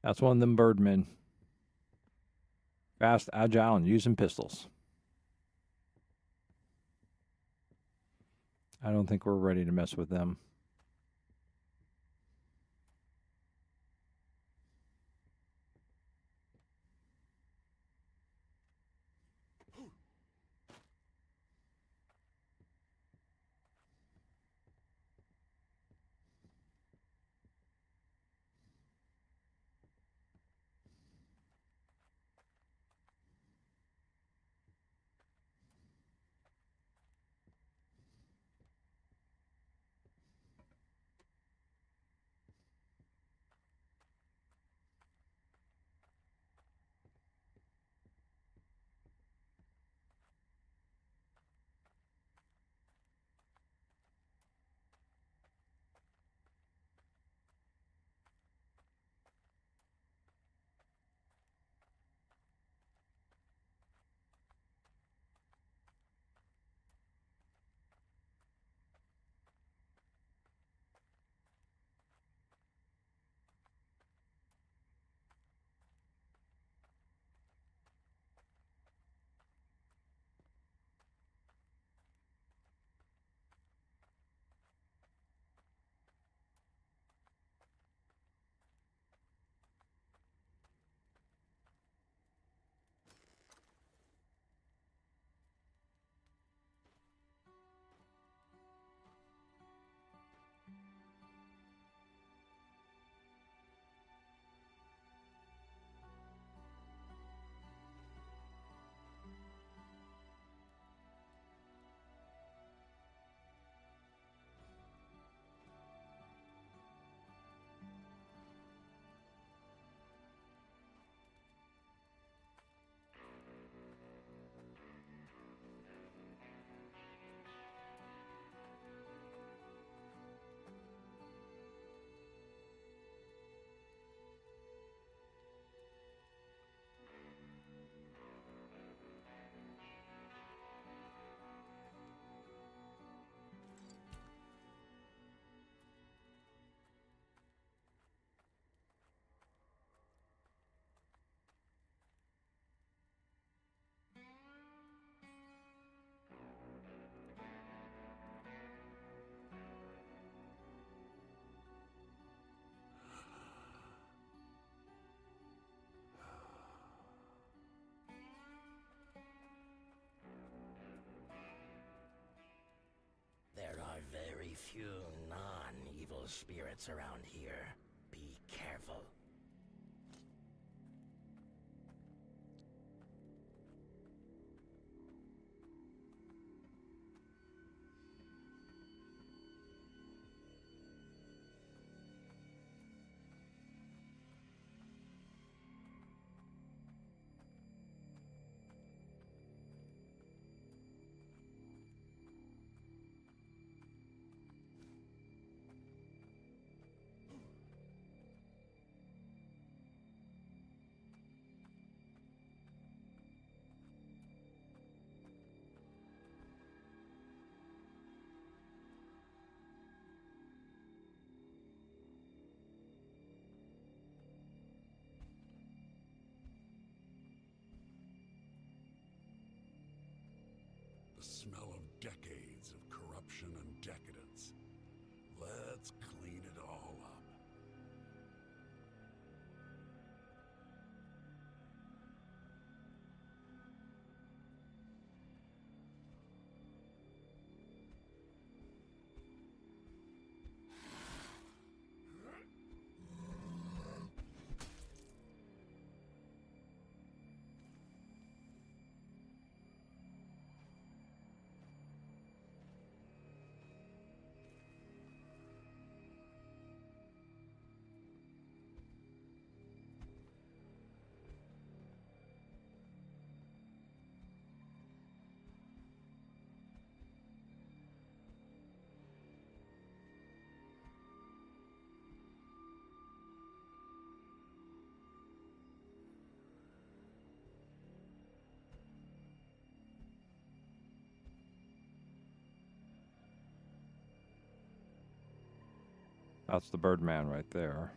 That's one of them birdmen. Fast, agile, and using pistols. I don't think we're ready to mess with them. There are very few non-evil spirits around here. Be careful. The smell of decades of corruption and decadence. Let's clean it all up. That's the Birdman right there.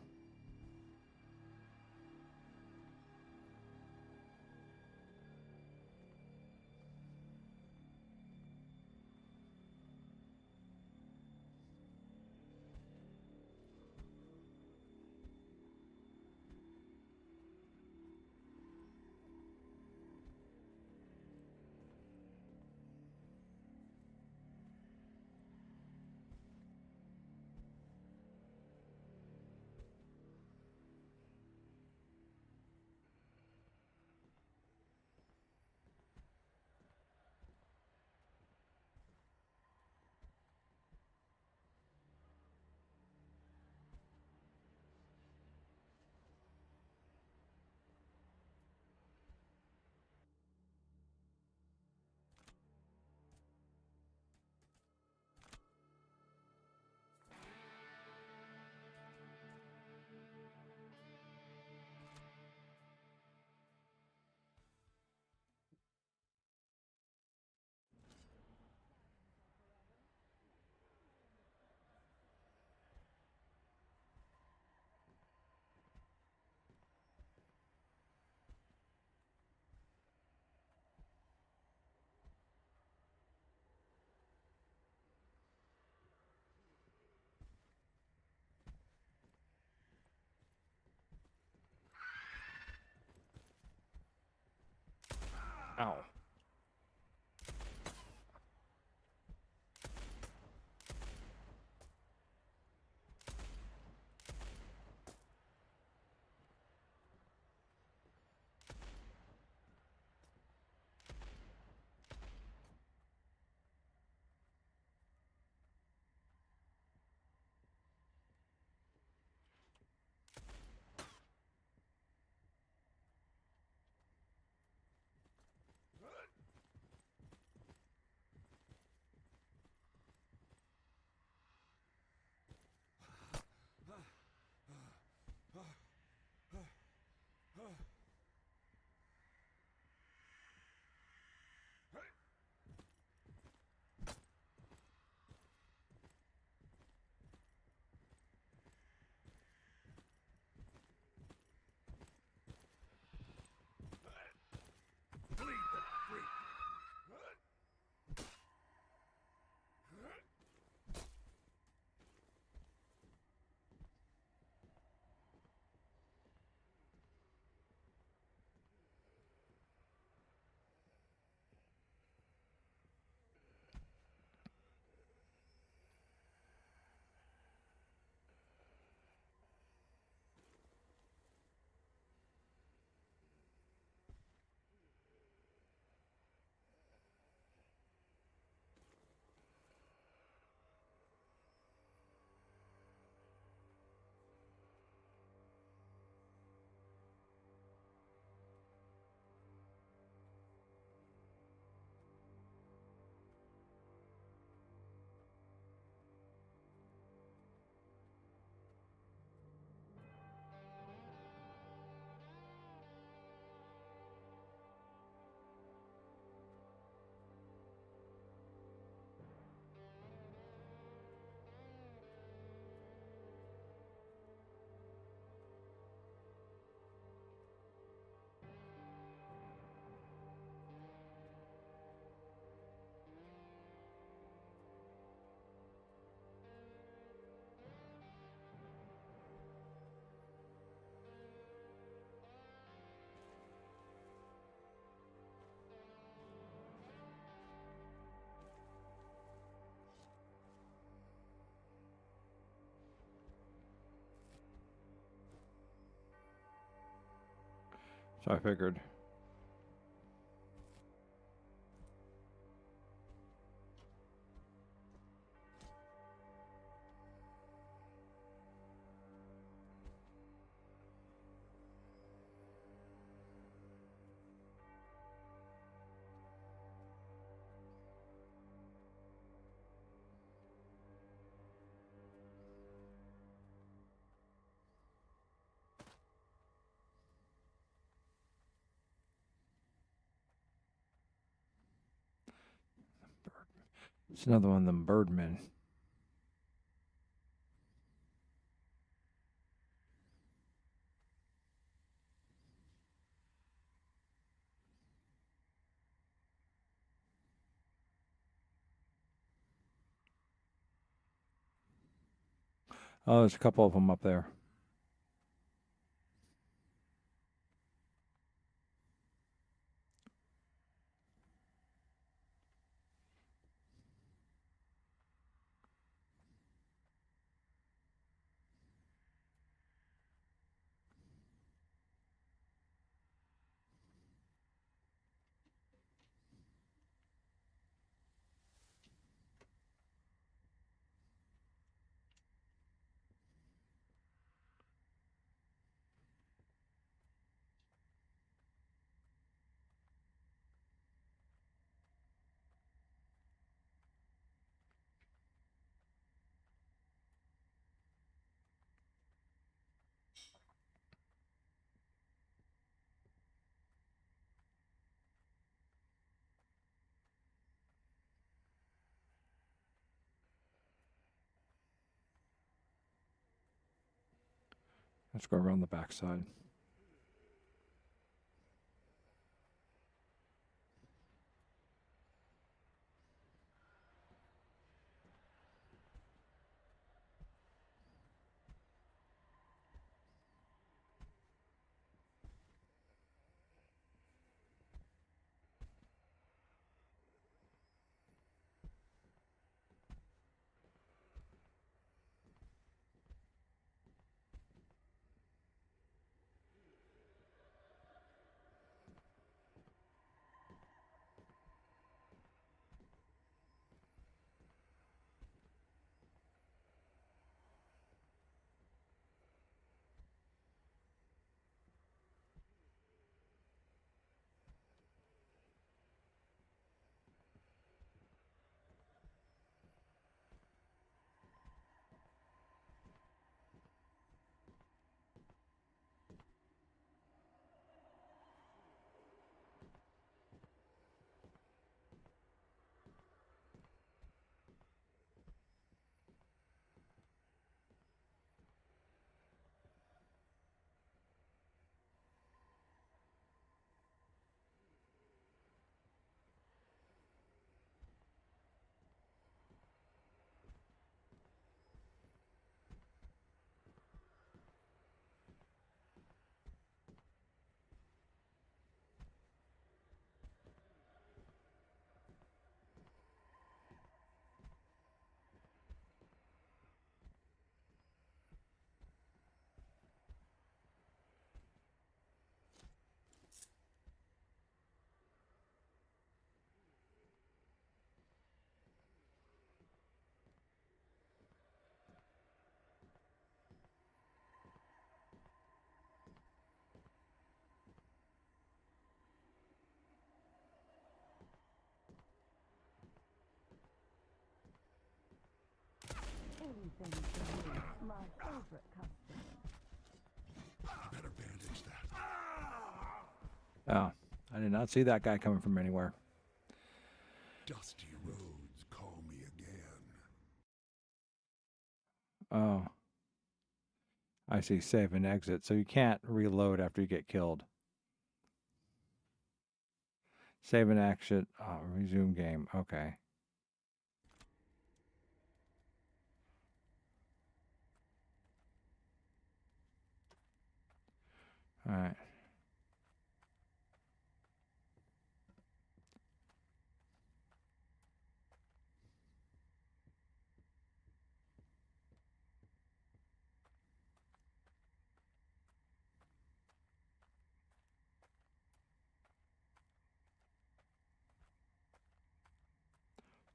Ow. So I figured. It's another one of them birdmen. Oh, there's a couple of them up there. Let's go around the backside. Anything for you, my favorite customer. Better bandage that. Oh, I did not see that guy coming from anywhere. Dusty roads call me again. Oh. I see, save and exit. So you can't reload after you get killed. Save and exit. Oh, resume game. Okay. All right.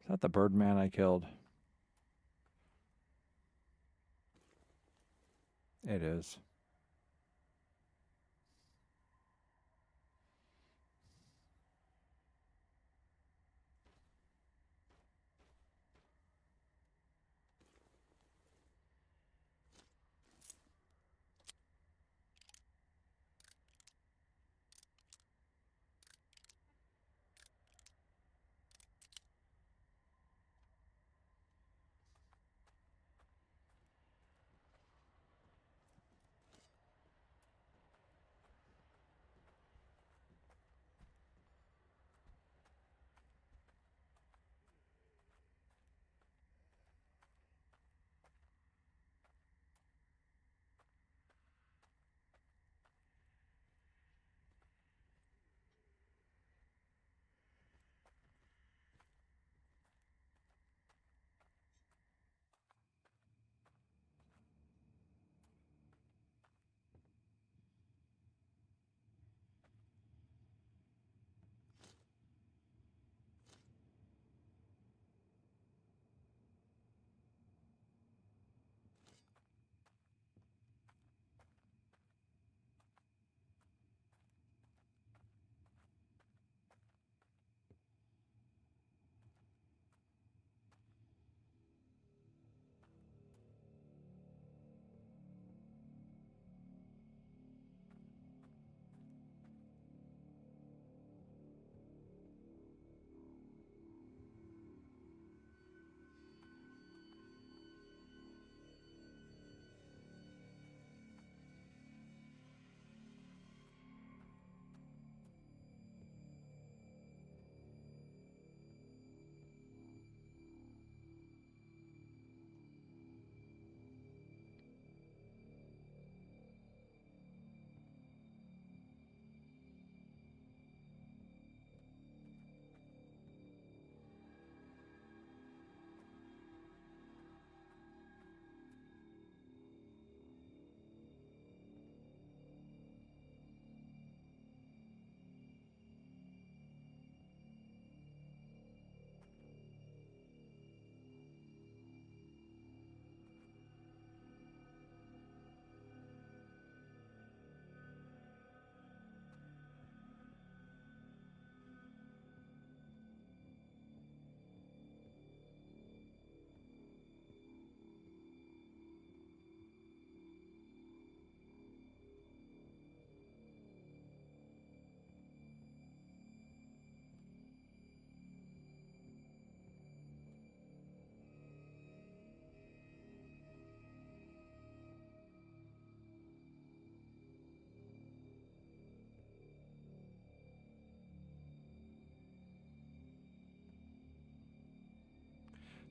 Is that the Birdman I killed? It is.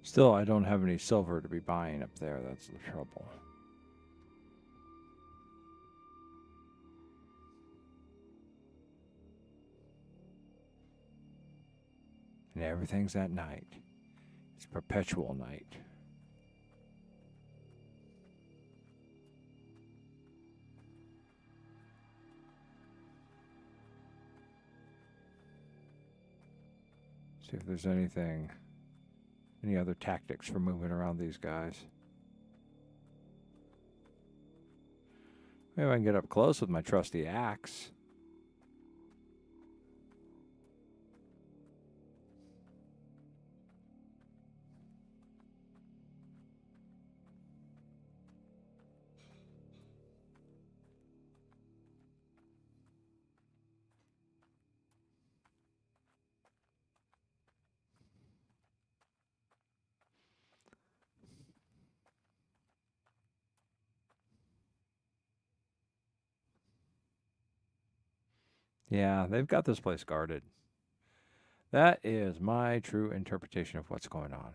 Still, I don't have any silver to be buying up there. That's the trouble. And everything's at night. It's perpetual night. See if there's anything, any other tactics for moving around these guys. Maybe I can get up close with my trusty axe. Yeah, they've got this place guarded. That is my true interpretation of what's going on.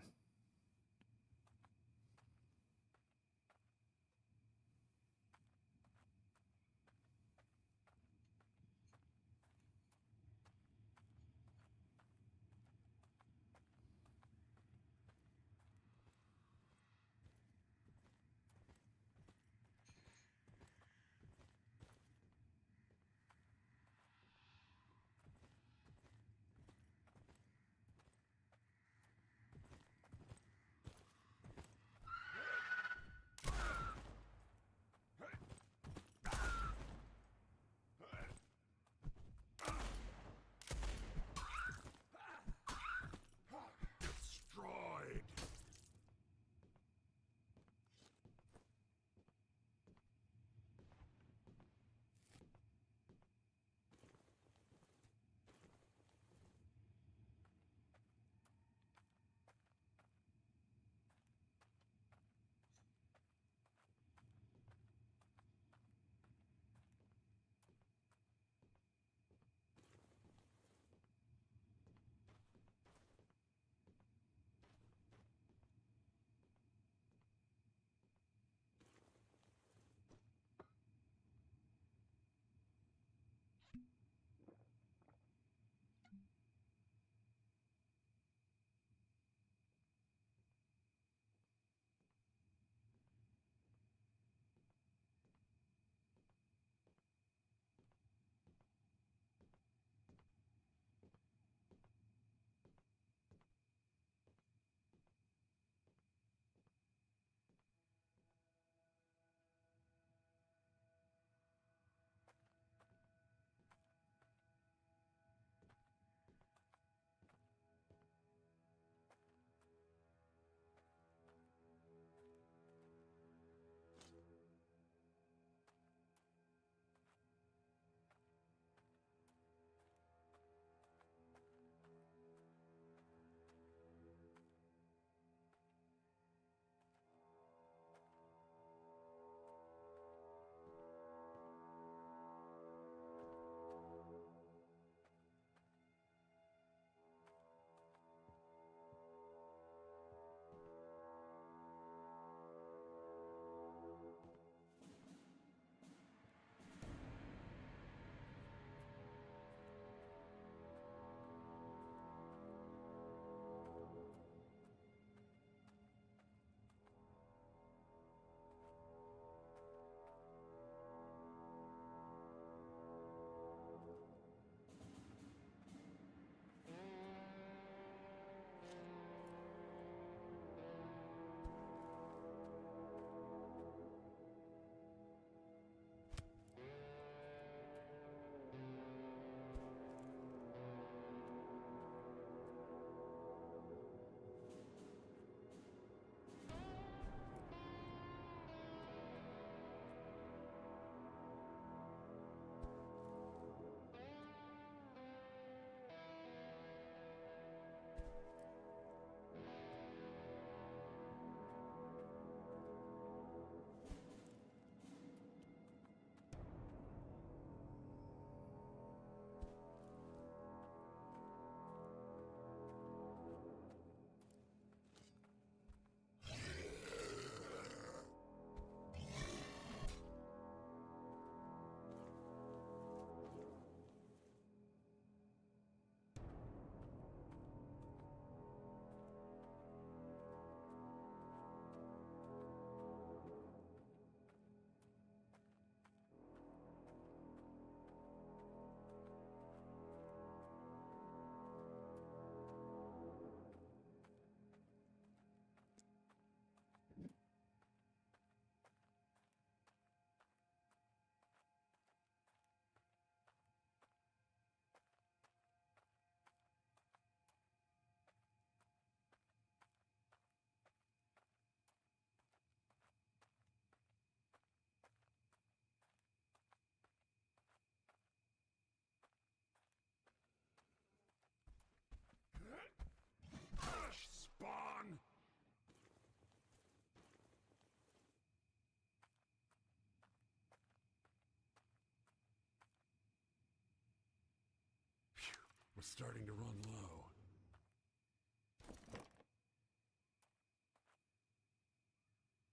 starting to run low.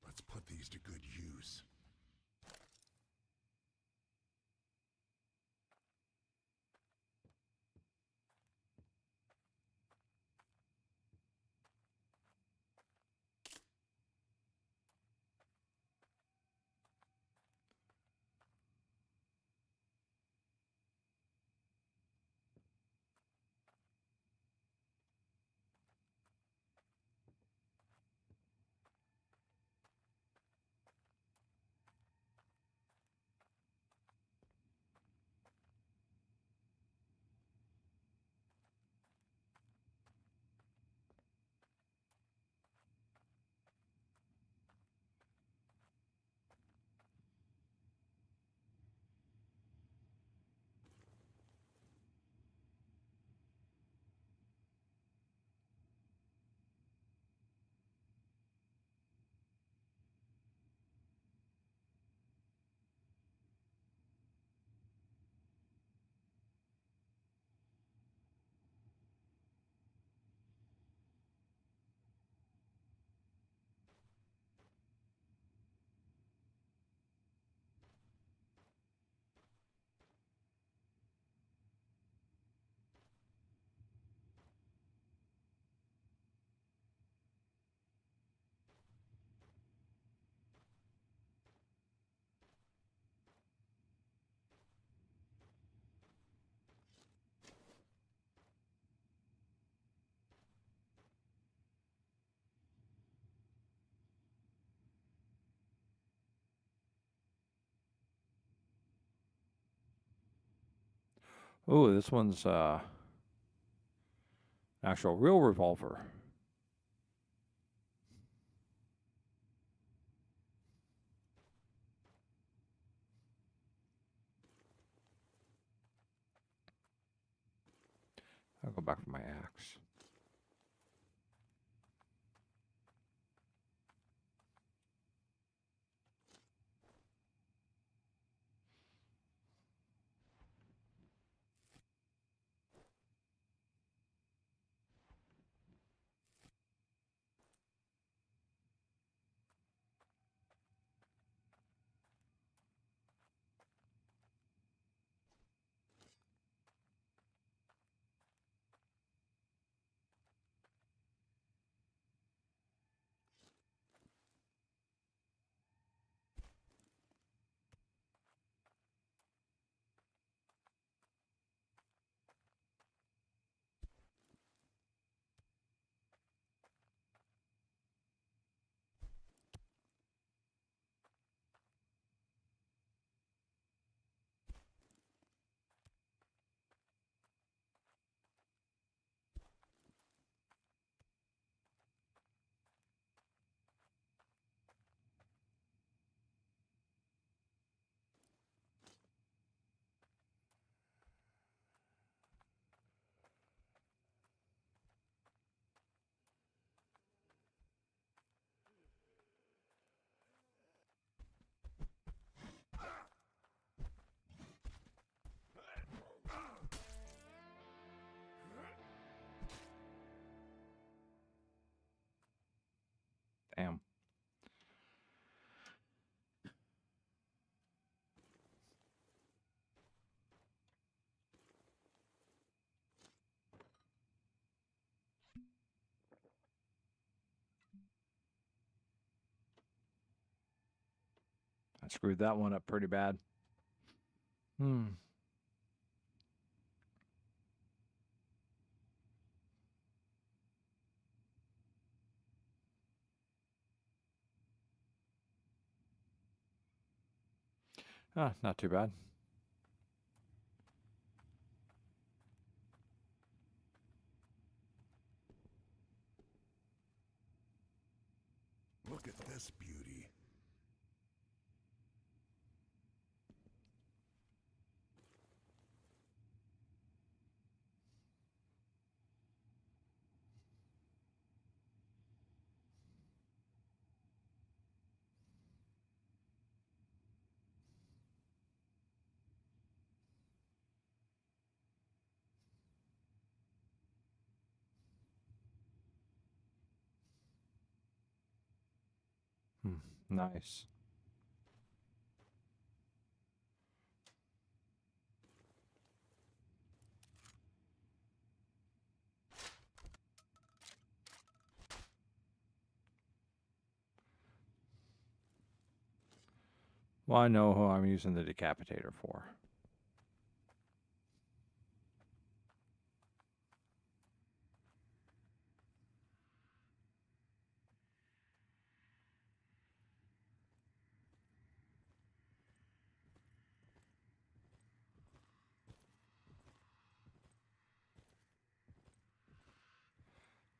Let's put these to good use. Oh, this one's actual real revolver. I'll go back for my axe. Damn. I screwed that one up pretty bad. Ah, not too bad. Look at this beauty. Nice. Well, I know who I'm using the decapitator for.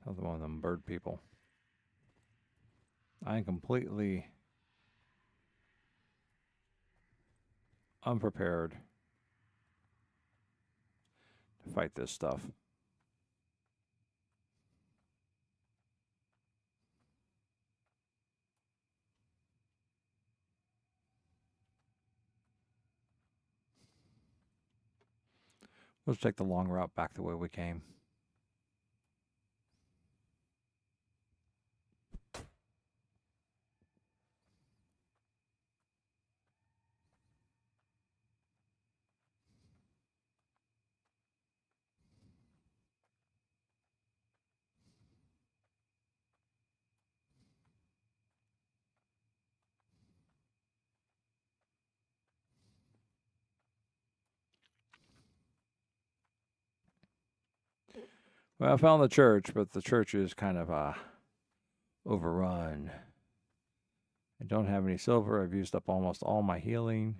Another one of them bird people. I am completely unprepared to fight this stuff. Let's take the long route back the way we came. Well, I found the church, but the church is kind of overrun. I don't have any silver. I've used up almost all my healing.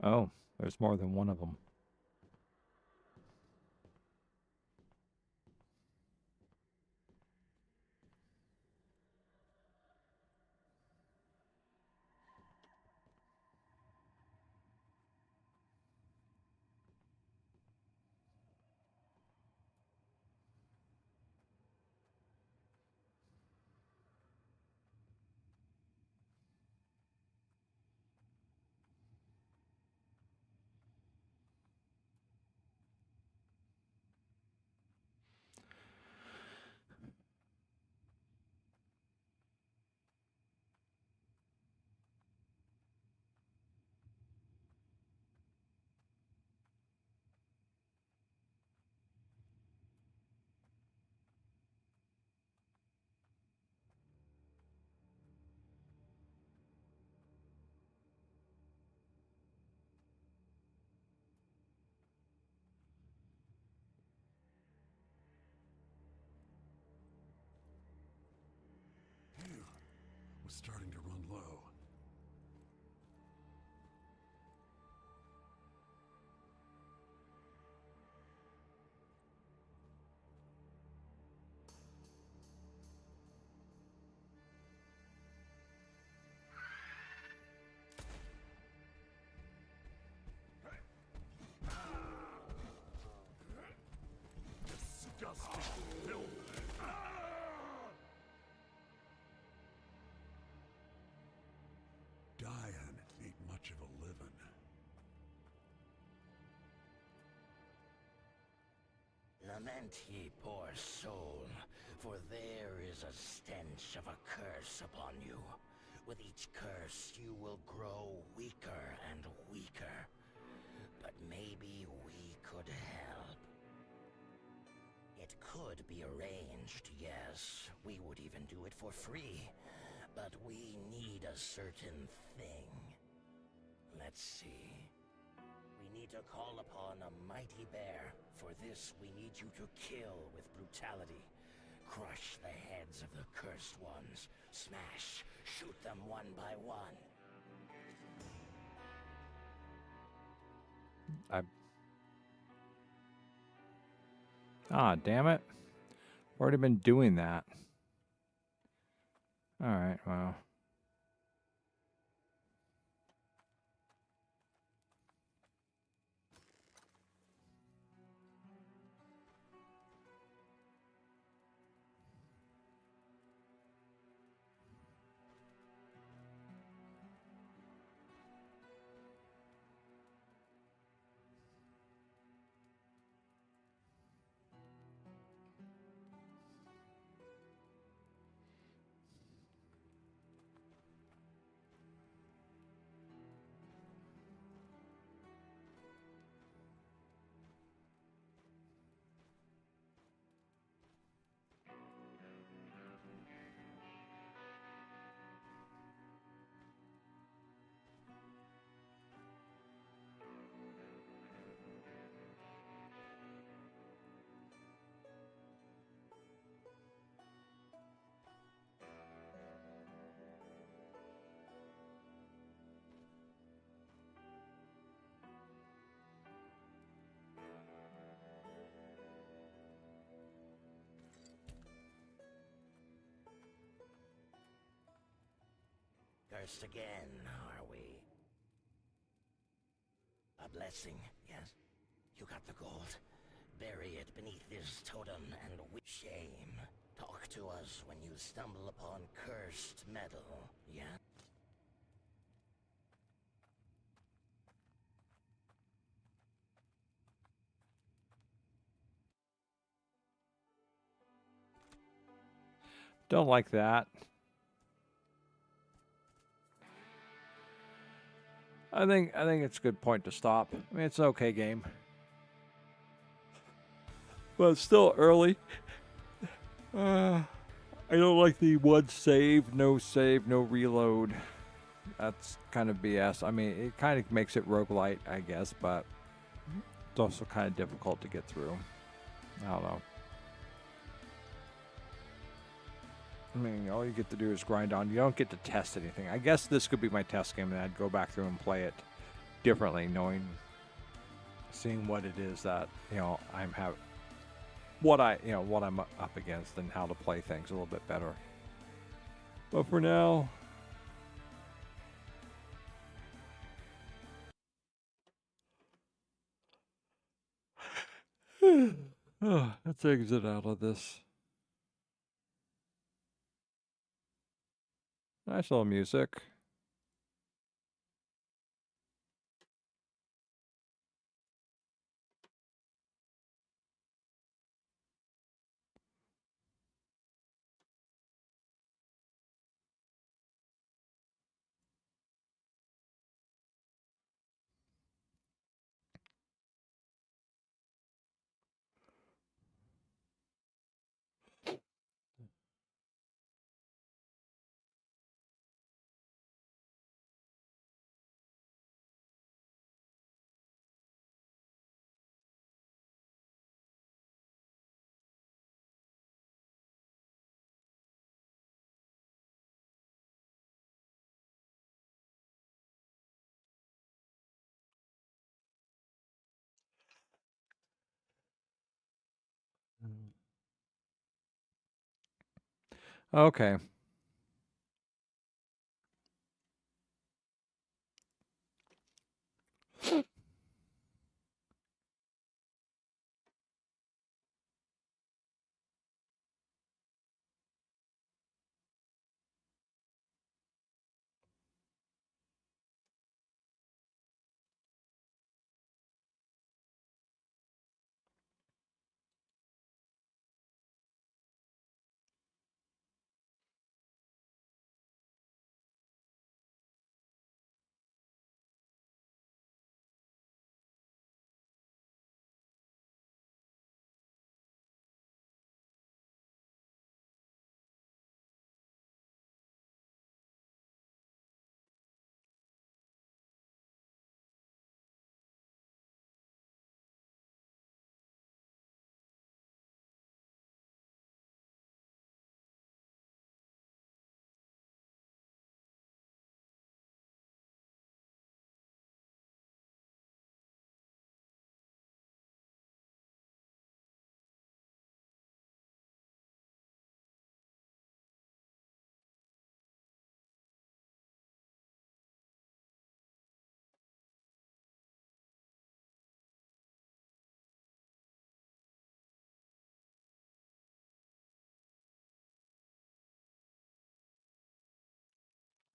Oh, there's more than one of them. Phew. Was starting to run low. Lament, ye poor soul, for there is a stench of a curse upon you. With each curse, you will grow weaker and weaker. But maybe we could help. It could be arranged, yes. We would even do it for free. But we need a certain thing. Let's see. We need to call upon a mighty bear. For this, we need you to kill with brutality. Crush the heads of the cursed ones. Smash. Shoot them one by one. Ah, damn it. I've already been doing that. Alright, well. Cursed again, are we? A blessing, yes? You got the gold. Bury it beneath this totem and shame. Talk to us when you stumble upon cursed metal, yeah? Don't like that. I think it's a good point to stop. I mean, it's an okay game. But it's still early. I don't like the one save, no reload. That's kind of BS. I mean, it kind of makes it roguelite, I guess, but it's also kind of difficult to get through. I don't know. I mean, all you get to do is grind on. You don't get to test anything. I guess this could be my test game, and I'd go back through and play it differently, seeing what it is that what I'm up against, and how to play things a little bit better. But for now, let's exit out of this. Nice little music. Okay.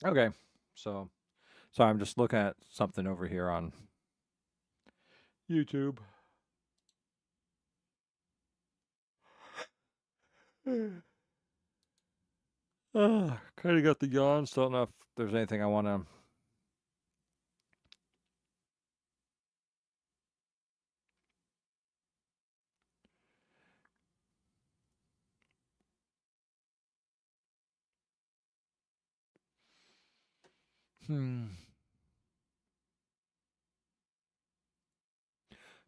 Okay. So I'm just looking at something over here on YouTube. Kind of got the yawns. Don't know if there's anything I want to.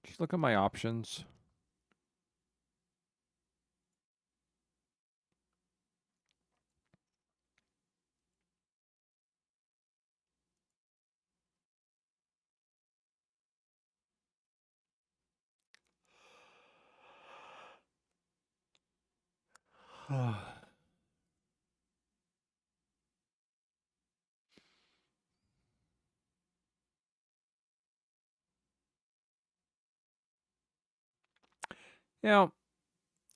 Just look at my options. You know,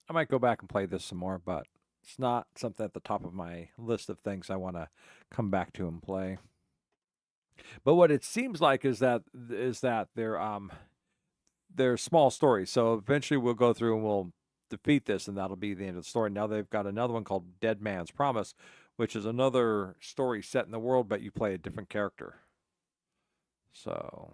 I might go back and play this some more, but it's not something at the top of my list of things I want to come back to and play. But what it seems like is that they're small stories. So eventually we'll go through and we'll defeat this, and that'll be the end of the story. Now they've got another one called Dead Man's Promise, which is another story set in the world, but you play a different character. So,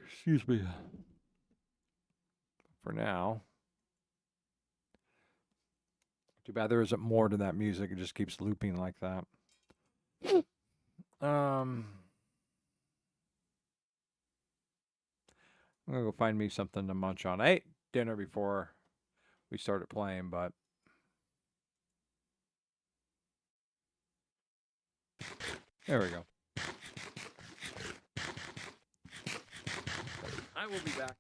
excuse me. For now, too bad there isn't more to that music. It just keeps looping like that. I'm gonna go find me something to munch on. I ate dinner before we started playing, but there we go. I will be back.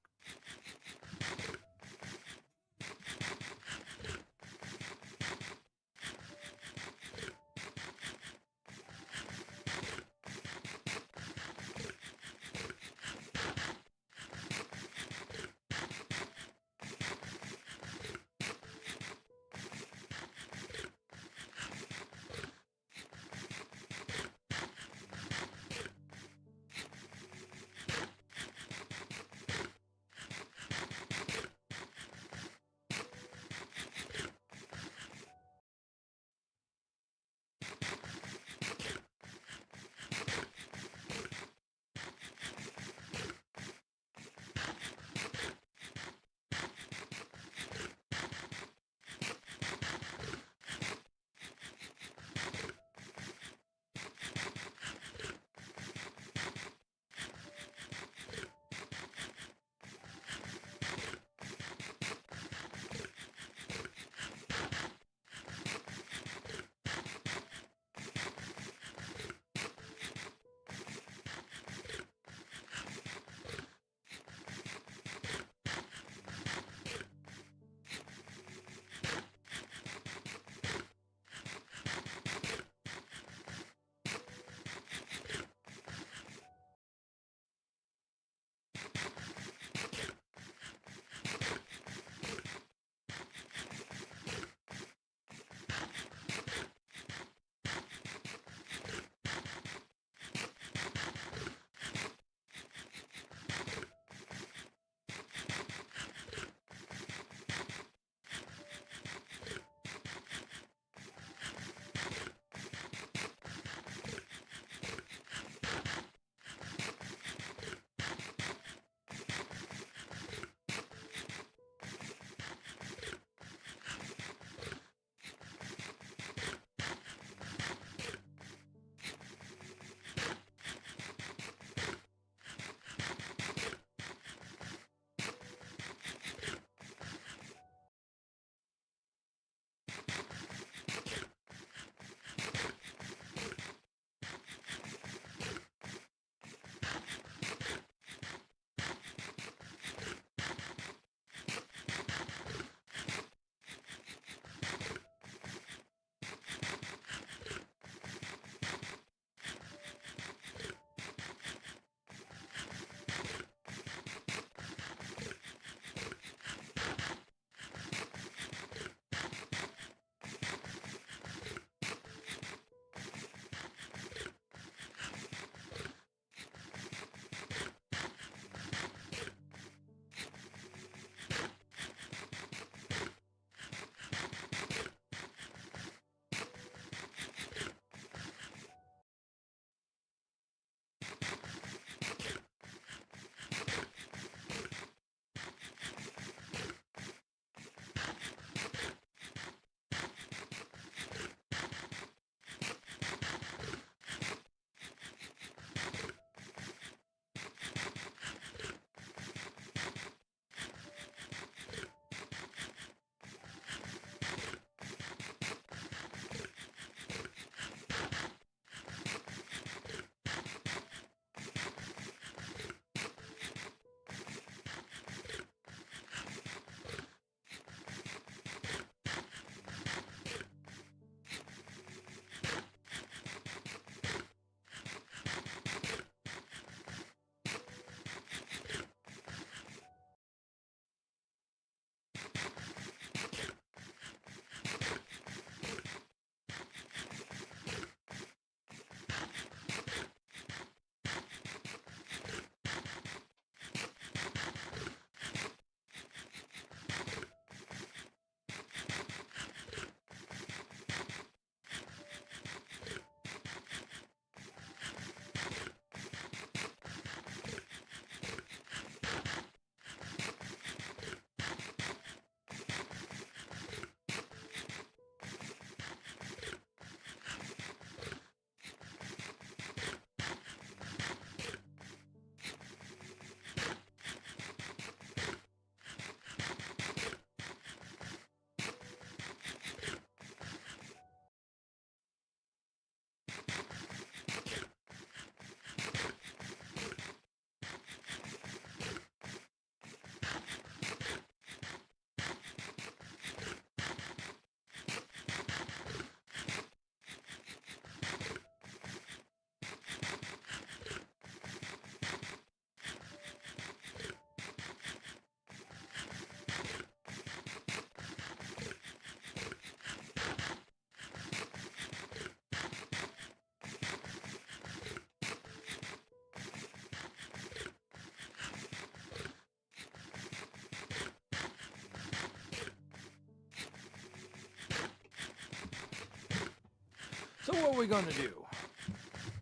what are we going to do?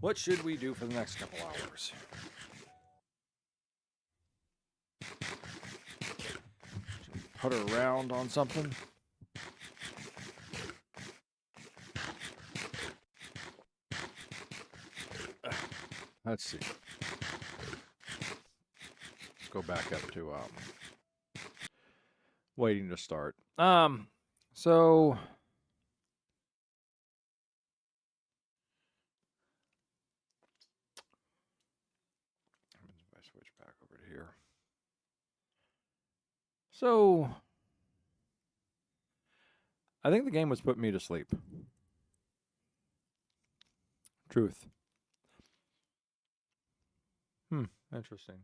What should we do for the next couple hours? Put her around on something? Let's see. Let's go back up to waiting to start. So if I switch back over to here. So I think the game was putting me to sleep. Truth. Interesting.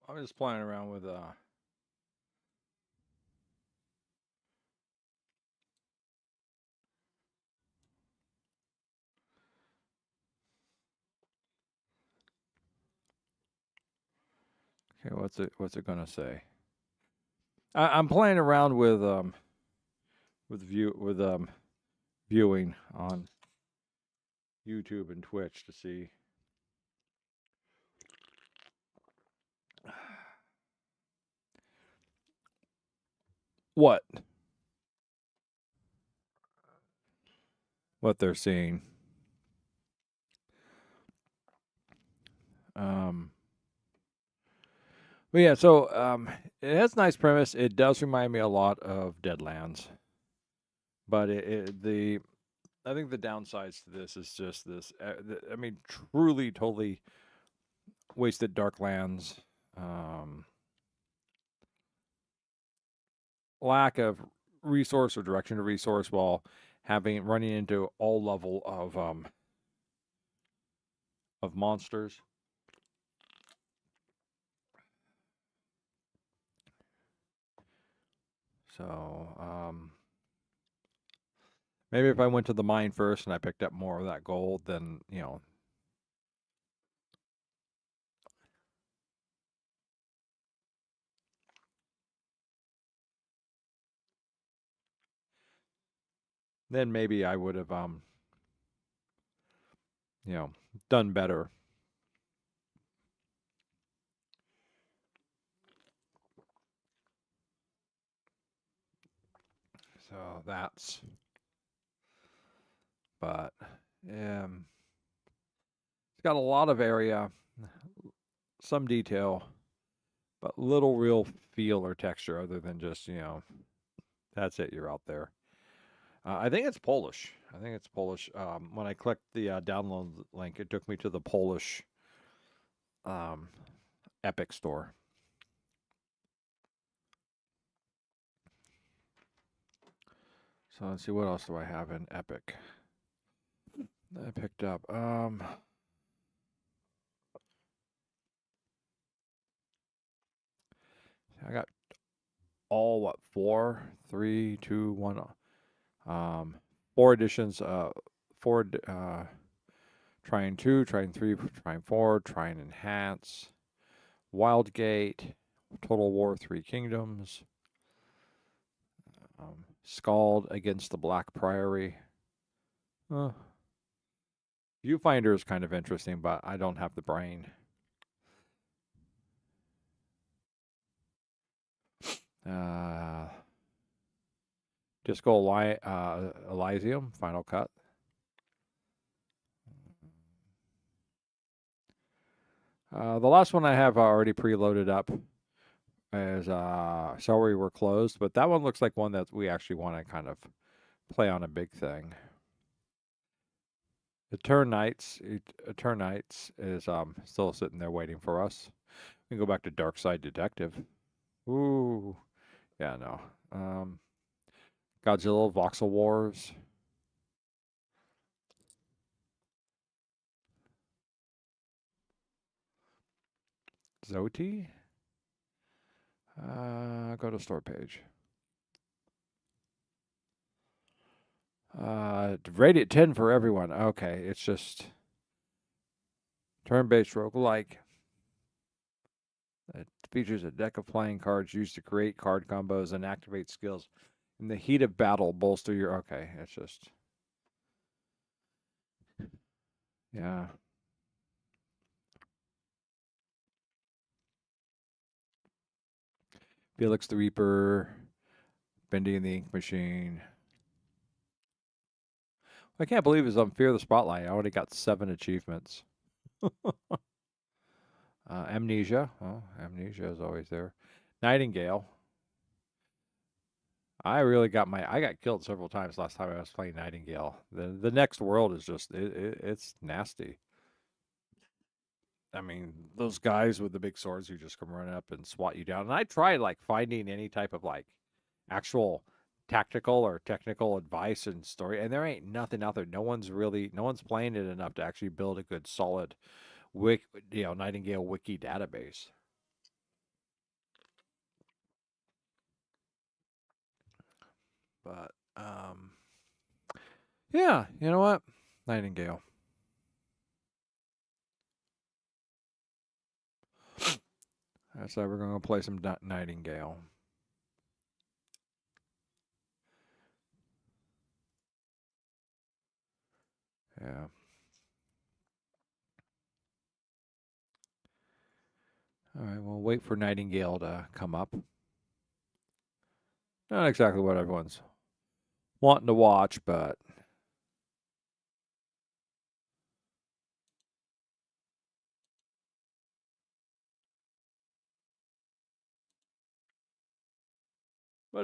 I'm just playing around with okay, what's it gonna say? I'm playing around with viewing on YouTube and Twitch to see what they're seeing. But yeah, so it has a nice premise. It does remind me a lot of Deadlands, but I think the downsides to this is just this. I mean, truly, totally wasted Darklands. Lack of resource or direction to resource while running into all level of monsters. So maybe if I went to the mine first and I picked up more of that gold, then then maybe I would have done better. So but it's got a lot of area, some detail, but little real feel or texture other than just, that's it, you're out there. I think it's Polish. When I clicked the download link, it took me to the Polish Epic store. So let's see, what else do I have in Epic that I picked up? I got all, 4 editions, Trine 2, Trine 3, Trine 4, Trine Enhance, Wildgate, Total War 3 Kingdoms, Scald Against the Black Priory. Viewfinder is kind of interesting, but I don't have the brain. Disco Elysium, Final Cut. The last one I have already preloaded up is Sorry We're Closed, but that one looks like one that we actually want to kind of play on a big thing. Eternites is still sitting there waiting for us. We can go back to Dark Side Detective. Ooh, yeah, no. Godzilla, Voxel Wars. Zoti. Go to store page. Rated 10 for everyone. Okay, it's just turn-based roguelike. It features a deck of playing cards used to create card combos and activate skills. In the heat of battle, bolster your... Okay, it's just... Yeah. Felix the Reaper, Bendy and the Ink Machine. I can't believe it's on Fear the Spotlight. I already got 7 achievements. Amnesia. Oh, Amnesia is always there. Nightingale. I got killed several times last time I was playing Nightingale. The next world is just it's nasty. I mean, those guys with the big swords who just come running up and swat you down. And I tried like finding any type of like actual tactical or technical advice and story, and there ain't nothing out there. No one's playing it enough to actually build a good solid Nightingale wiki database. But yeah, you know what? Nightingale. That's why we're going to play some Nightingale. Yeah. All right, we'll wait for Nightingale to come up. Not exactly what everyone's wanting to watch, but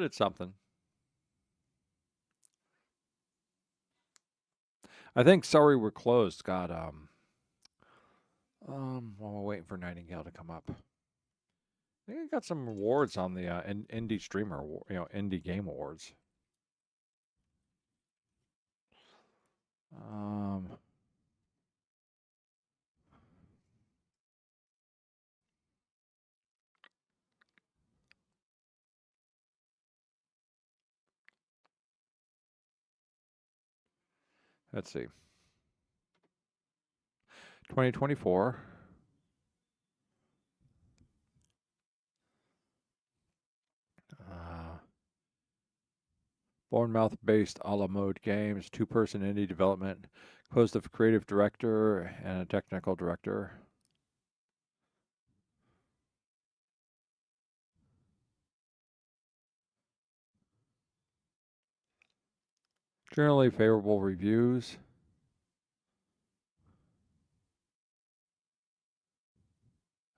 it's something. I think Sorry We're Closed got while we're waiting for Nightingale to come up. I think it got some awards on the indie streamer, indie game awards. Let's see. 2024. Bournemouth-based a la mode games, 2-person indie development, composed of creative director and a technical director. Generally favorable reviews.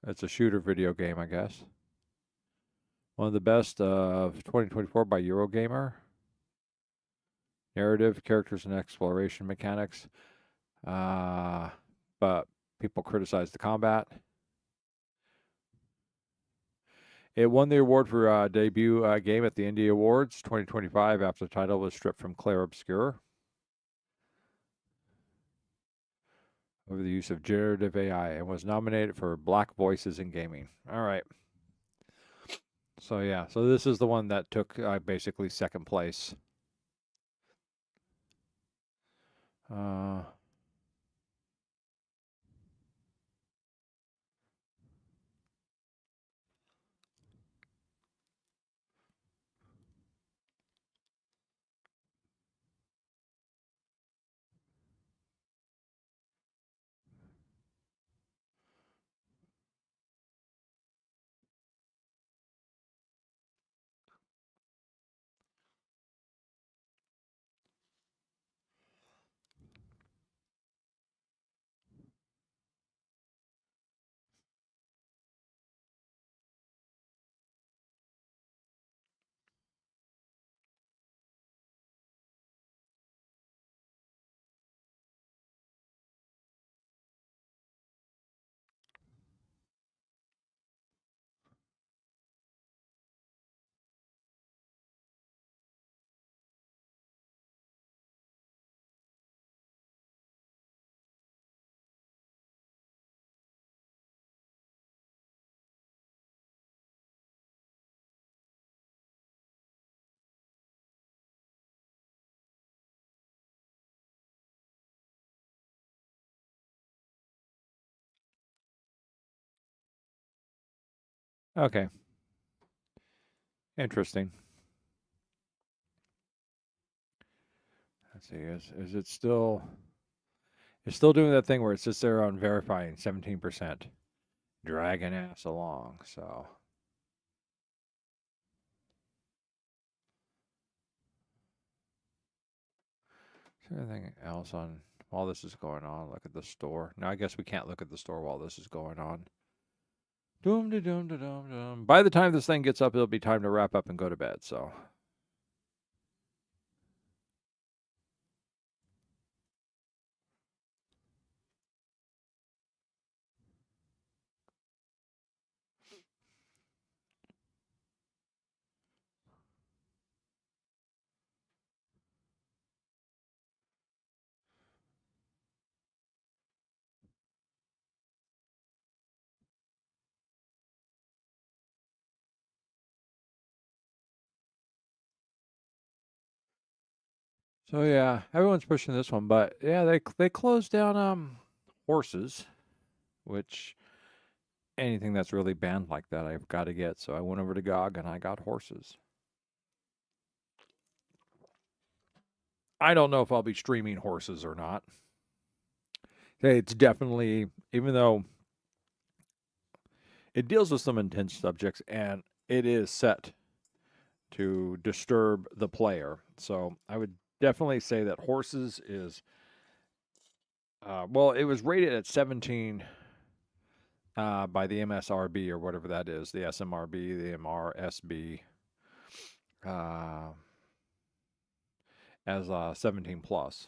It's a shooter video game, I guess. One of the best of 2024 by Eurogamer. Narrative, characters, and exploration mechanics. But people criticize the combat. It won the award for debut game at the Indie Awards 2025 after the title was stripped from Clair Obscur over the use of generative AI and was nominated for Black Voices in Gaming. All right. So yeah, so this is the one that took basically second place. Okay. Interesting. Let's see. Is it still? It's still doing that thing where it sits there on verifying 17%, dragging ass along. So. Is there anything else on while this is going on? Look at the store. No, I guess we can't look at the store while this is going on. Doom da doom da doom doom. By the time this thing gets up, it'll be time to wrap up and go to bed. So. So yeah, everyone's pushing this one, but yeah, they closed down horses, which anything that's really banned like that I've got to get. So I went over to GOG and I got horses. I don't know if I'll be streaming horses or not. It's definitely, even though it deals with some intense subjects and it is set to disturb the player. So I would definitely say that horses is, well, it was rated at 17 by the MSRB or whatever that is, the SMRB, the MRSB, uh, as 17 plus.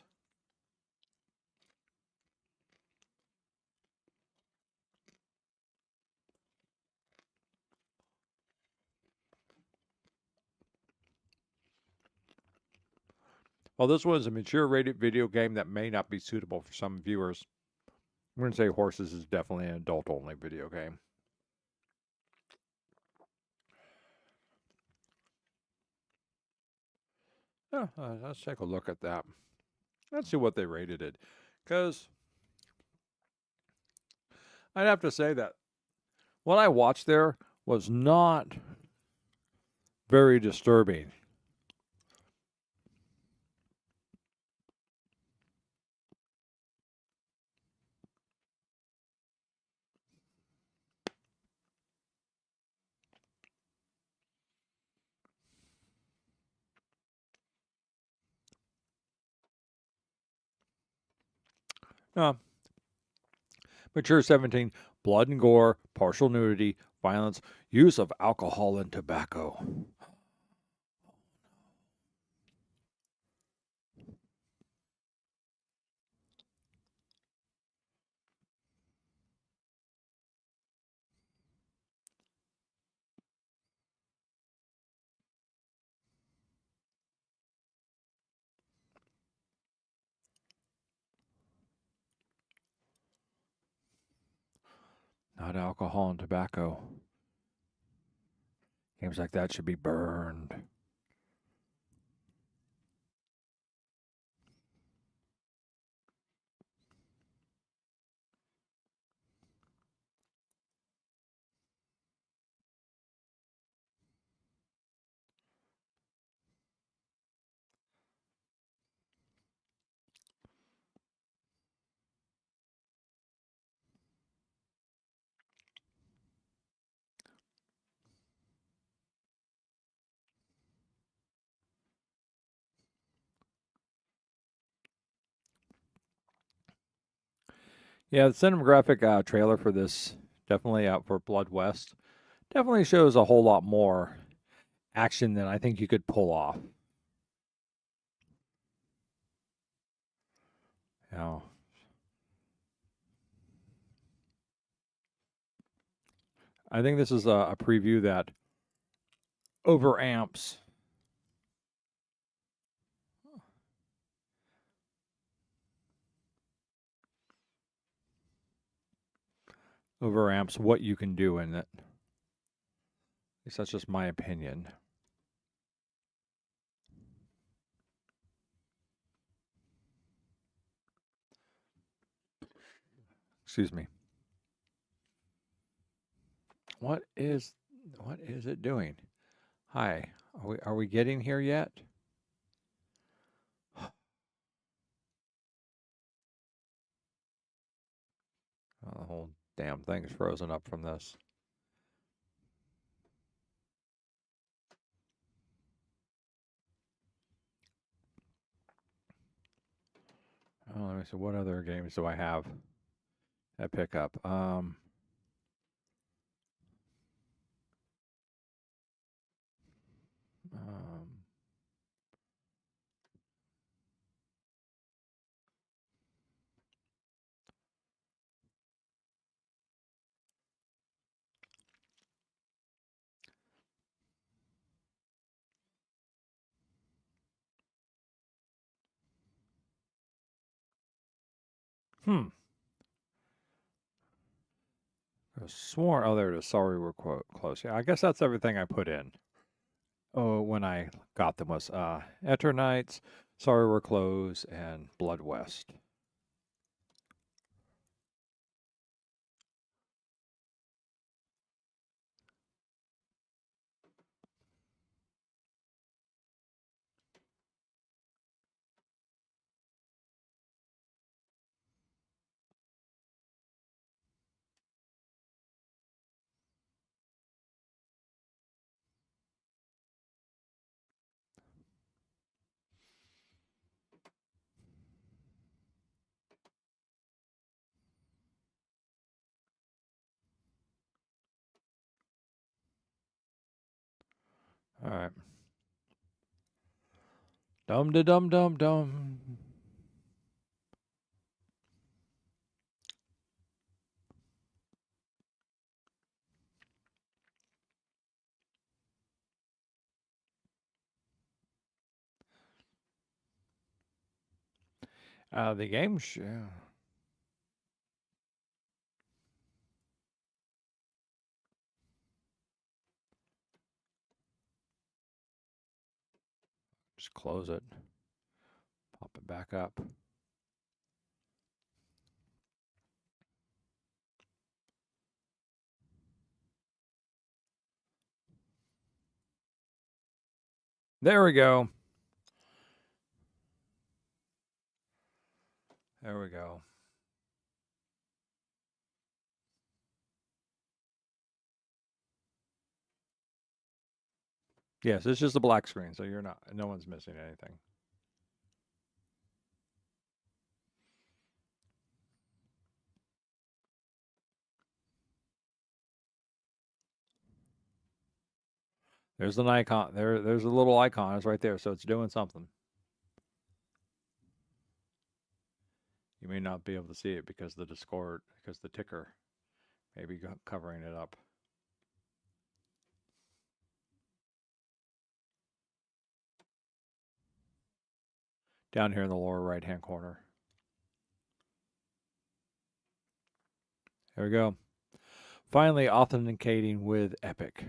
While this one is a mature rated video game that may not be suitable for some viewers, I'm going to say Horses is definitely an adult only video game. Yeah, let's take a look at that. Let's see what they rated it. Because I'd have to say that what I watched there was not very disturbing. Uh, Mature 17, blood and gore, partial nudity, violence, use of alcohol and tobacco. Not alcohol and tobacco. Games like that should be burned. Yeah, the cinematographic trailer for this, definitely out for Blood West, definitely shows a whole lot more action than I think you could pull off. You know, I think this is a preview that overamps overamps what you can do in it. At least that's just my opinion. Excuse me. What is What is it doing? Hi. Are we getting here yet? Oh, the whole damn thing's frozen up from this. Oh, let me see. What other games do I have at pickup? Um, hmm. I swore. Oh, there it is. Sorry, we're close. Yeah, I guess that's everything I put in. Oh, when I got them was Eternights, Sorry We're Closed, and Blood West. All right. Dum da dum dum dum. The game. Just close it. Pop it back up. There we go. There we go. Yes, it's just a black screen, so you're not. No one's missing anything. There's an icon. There's a little icon. It's right there, so it's doing something. You may not be able to see it because the ticker may be covering it up. Down here in the lower right-hand corner. There we go. Finally authenticating with Epic.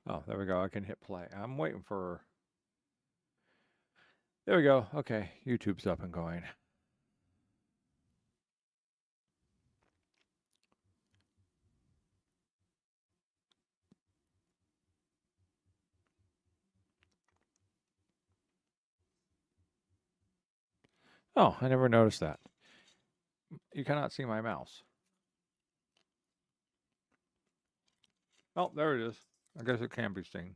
Oh, there we go. I can hit play. I'm waiting for... There we go. Okay, YouTube's up and going. Oh, I never noticed that. You cannot see my mouse. Oh, there it is. I guess it can be seen.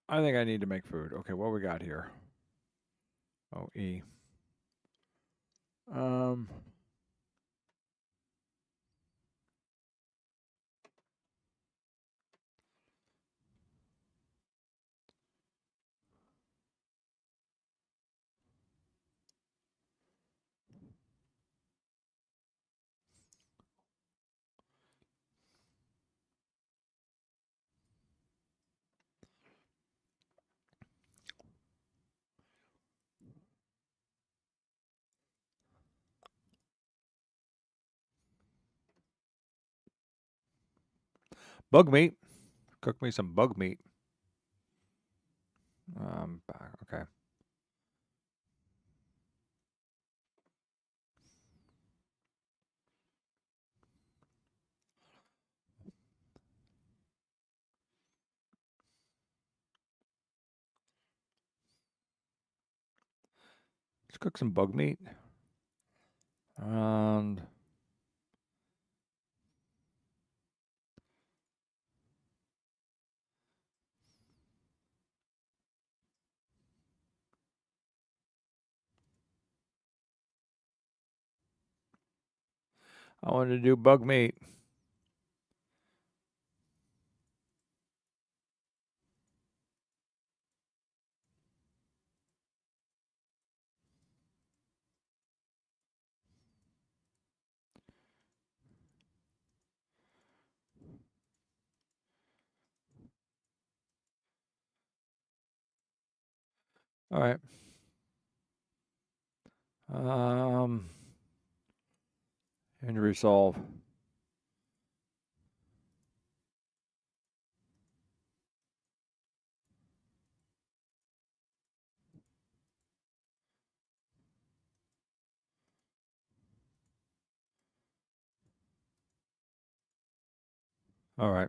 I think I need to make food. Okay, what we got here? Oh, E. Um, bug meat. Cook me some bug meat. Okay. Let's cook some bug meat. And I wanted to do bug meat. All right. And resolve. All right.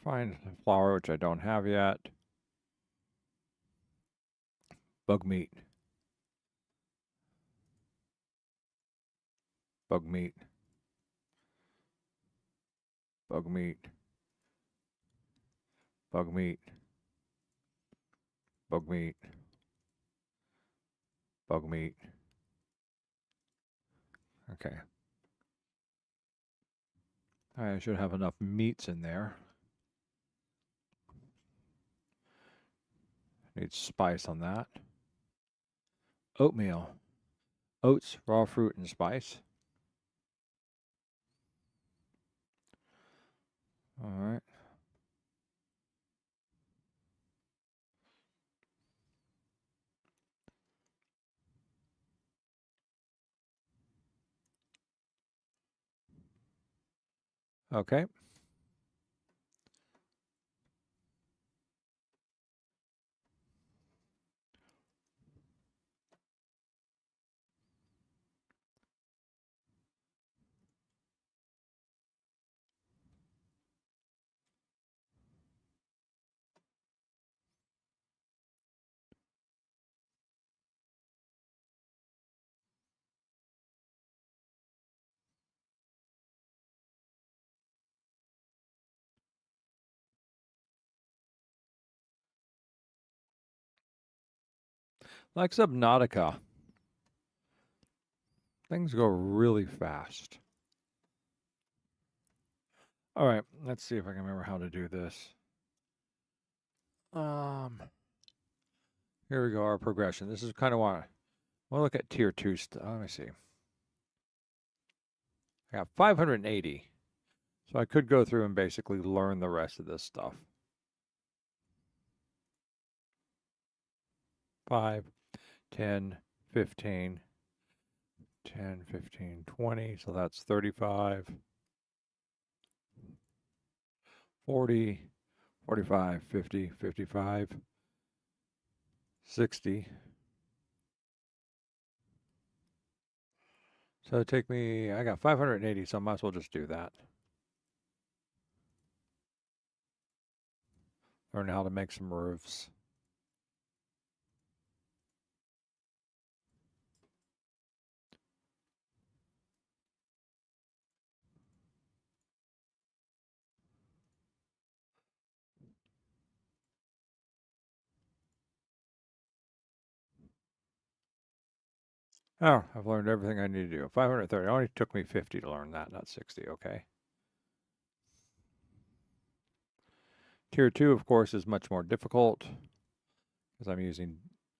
Find flour, which I don't have yet. Bug meat. Bug meat. Bug meat. Bug meat. Bug meat. Bug meat. Okay. I should have enough meats in there. Need spice on that. Oatmeal. Oats, raw fruit, and spice. All right. Okay. Like Subnautica. Things go really fast. All right, let's see if I can remember how to do this. Here we go, our progression. This is kind of what we'll look at tier 2 stuff. Let me see. I got 580. So I could go through and basically learn the rest of this stuff. 5, 10, 15, 10, 15, 20. So that's 35, 40, 45, 50, 55, 60. So it'd take me, I got 580, so I might as well just do that. Learn how to make some roofs. Oh, I've learned everything I need to do. 530. It only took me 50 to learn that, not 60. Okay. Tier 2, of course, is much more difficult because I'm using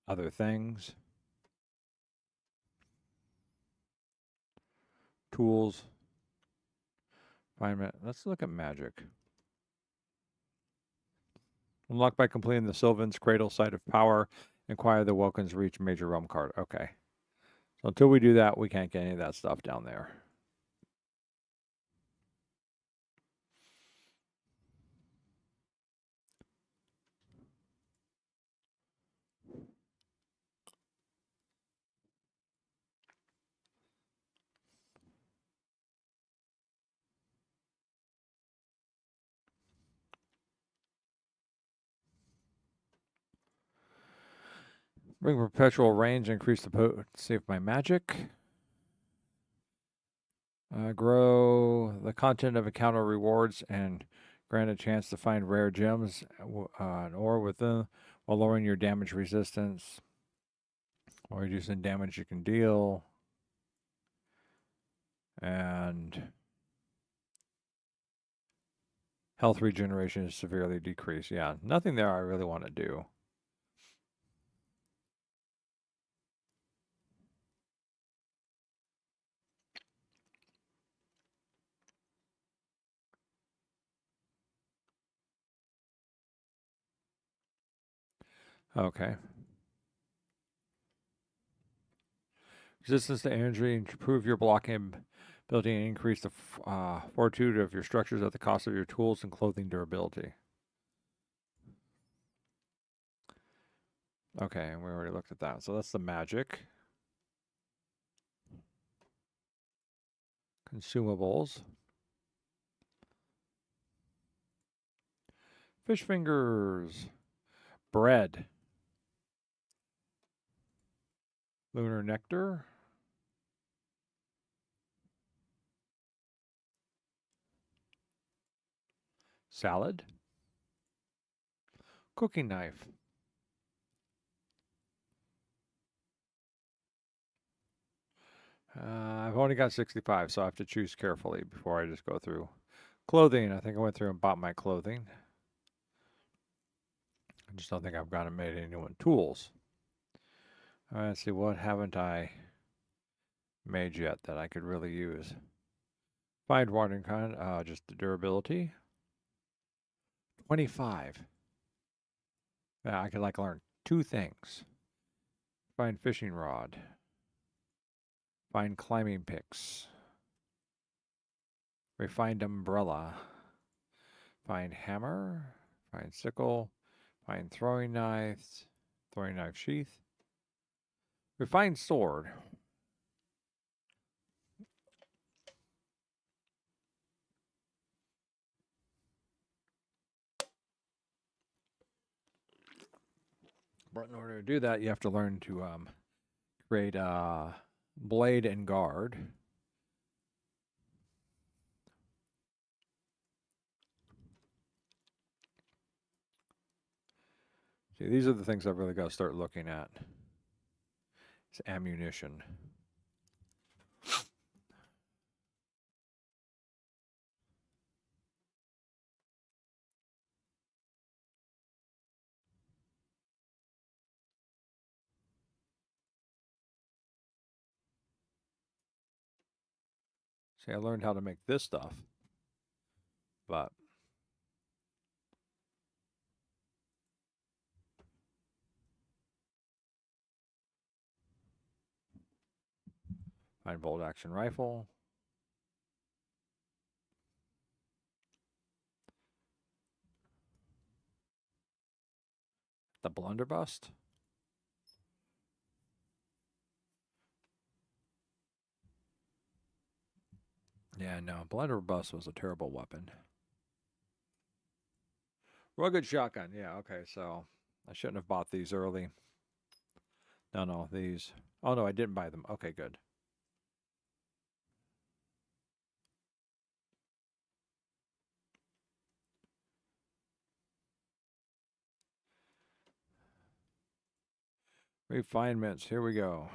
other things. Tools. Let's look at magic. Unlocked by completing the Sylvan's Cradle Site of Power. Acquire the Welkin's Reach Major Realm card. Okay. So until we do that, we can't get any of that stuff down there. Bring perpetual range, increase the potency of my magic. Grow the content of encounter rewards and grant a chance to find rare gems and ore within while lowering your damage resistance or reducing damage you can deal. And health regeneration is severely decreased. Yeah, nothing there I really want to do. Okay. Resistance to energy, improve your blocking ability and increase the fortitude of your structures at the cost of your tools and clothing durability. Okay, and we already looked at that. So that's the magic. Consumables. Fish fingers. Bread. Lunar nectar. Salad. Cooking knife. I've only got 65, so I have to choose carefully before I just go through. Clothing. I think I went through and bought my clothing. I just don't think I've gone and made any new tools. All right, let's see, what haven't I made yet that I could really use? Find watering kind, just the durability. 25. Yeah, I could like learn 2 things. Find fishing rod. Find climbing picks. Refined umbrella. Find hammer. Find sickle. Find throwing knives. Throwing knife sheath. Refined sword. But in order to do that, you have to learn to create blade and guard. See, these are the things I've really got to start looking at. It's ammunition. See, I learned how to make this stuff, but find bolt action rifle. The blunderbuss. Yeah, no, blunderbuss was a terrible weapon. Rugged shotgun. Yeah, okay, so I shouldn't have bought these early. No, these. Oh, no, I didn't buy them. Okay, good. Refinements. Here we go.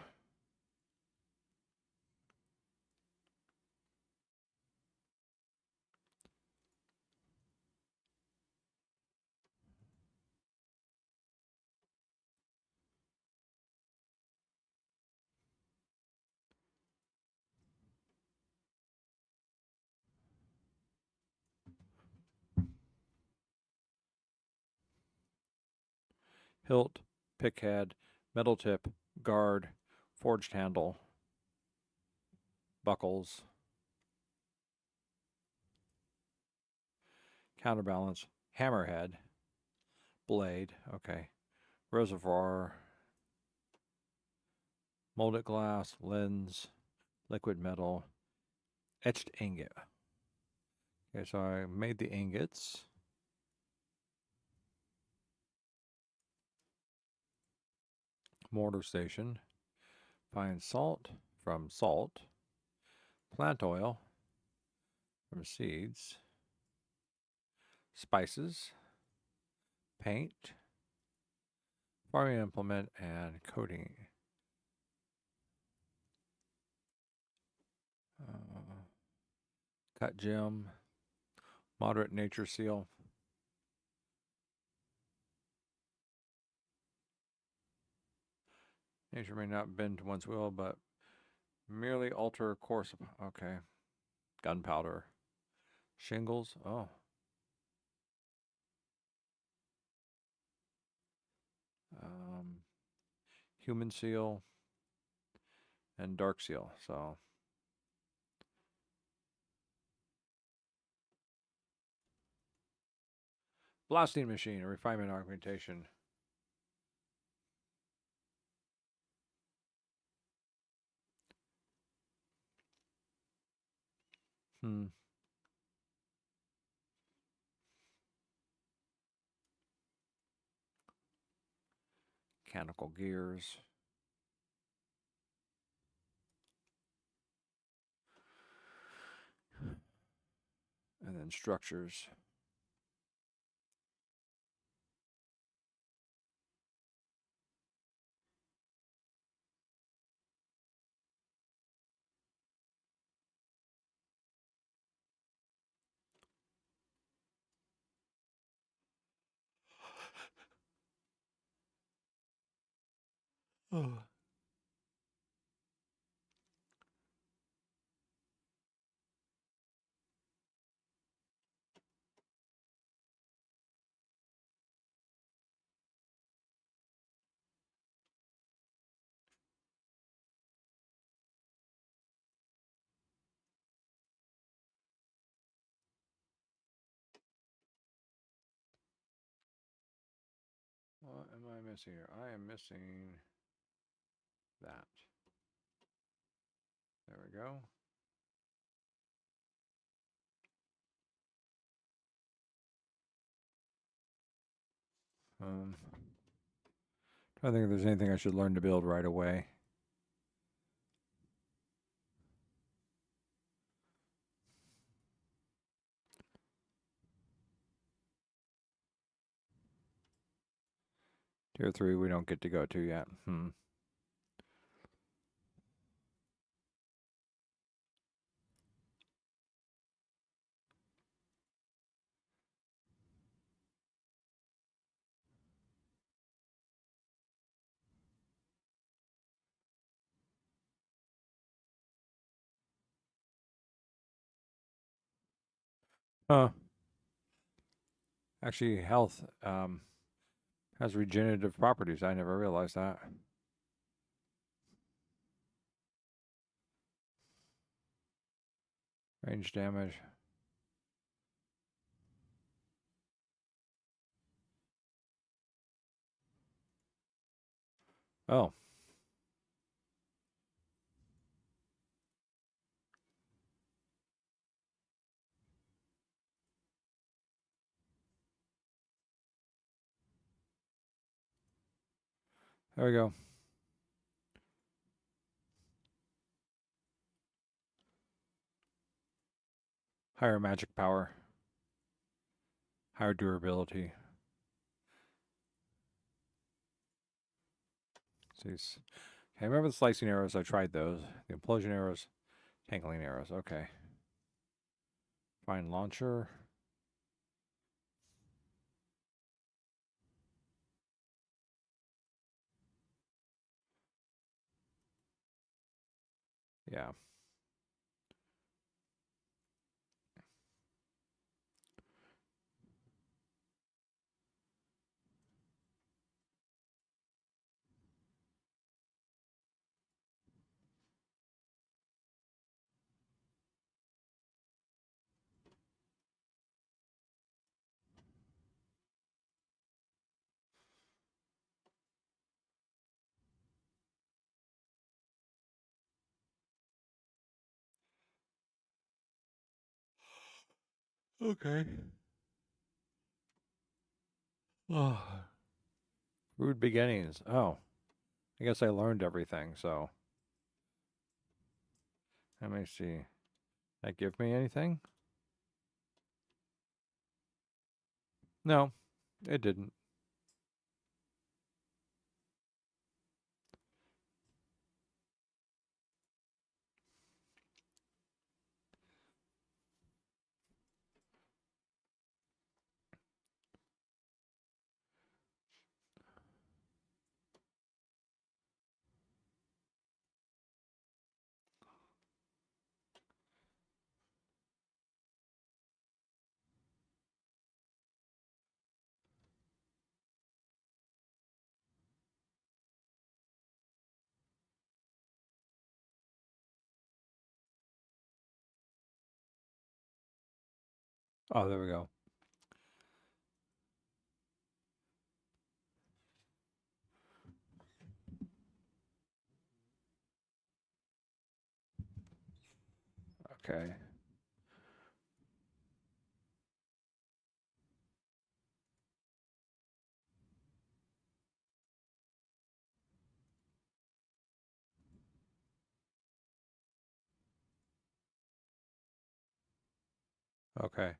hilt, pick head, metal tip, guard, forged handle, buckles, counterbalance, hammerhead, blade, okay, reservoir, molded glass, lens, liquid metal, etched ingot. Okay, so I made the ingots. Mortar station. Find salt from salt. Plant oil from seeds. Spices. Paint. Farming implement and coating. Cut gem. Moderate nature seal. Nature may not bend to one's will, but merely alter course. Okay. Gunpowder. Shingles. Oh. Human seal and dark seal. So blasting machine, a refinement augmentation. Mechanical gears. And then structures. Oh. What am I missing here? I am missing that. There we go. I don't think there's anything I should learn to build right away. Tier 3 we don't get to go to yet. Huh. Actually, health has regenerative properties. I never realized that. Range damage. Oh. There we go. Higher magic power. Higher durability. See, okay, I remember the slicing arrows. I tried those. The implosion arrows, tangling arrows. Okay. Find launcher. Yeah. Okay. Oh, rude beginnings. Oh, I guess I learned everything, so let me see. That give me anything? No, it didn't. Oh, there we go. Okay. Okay.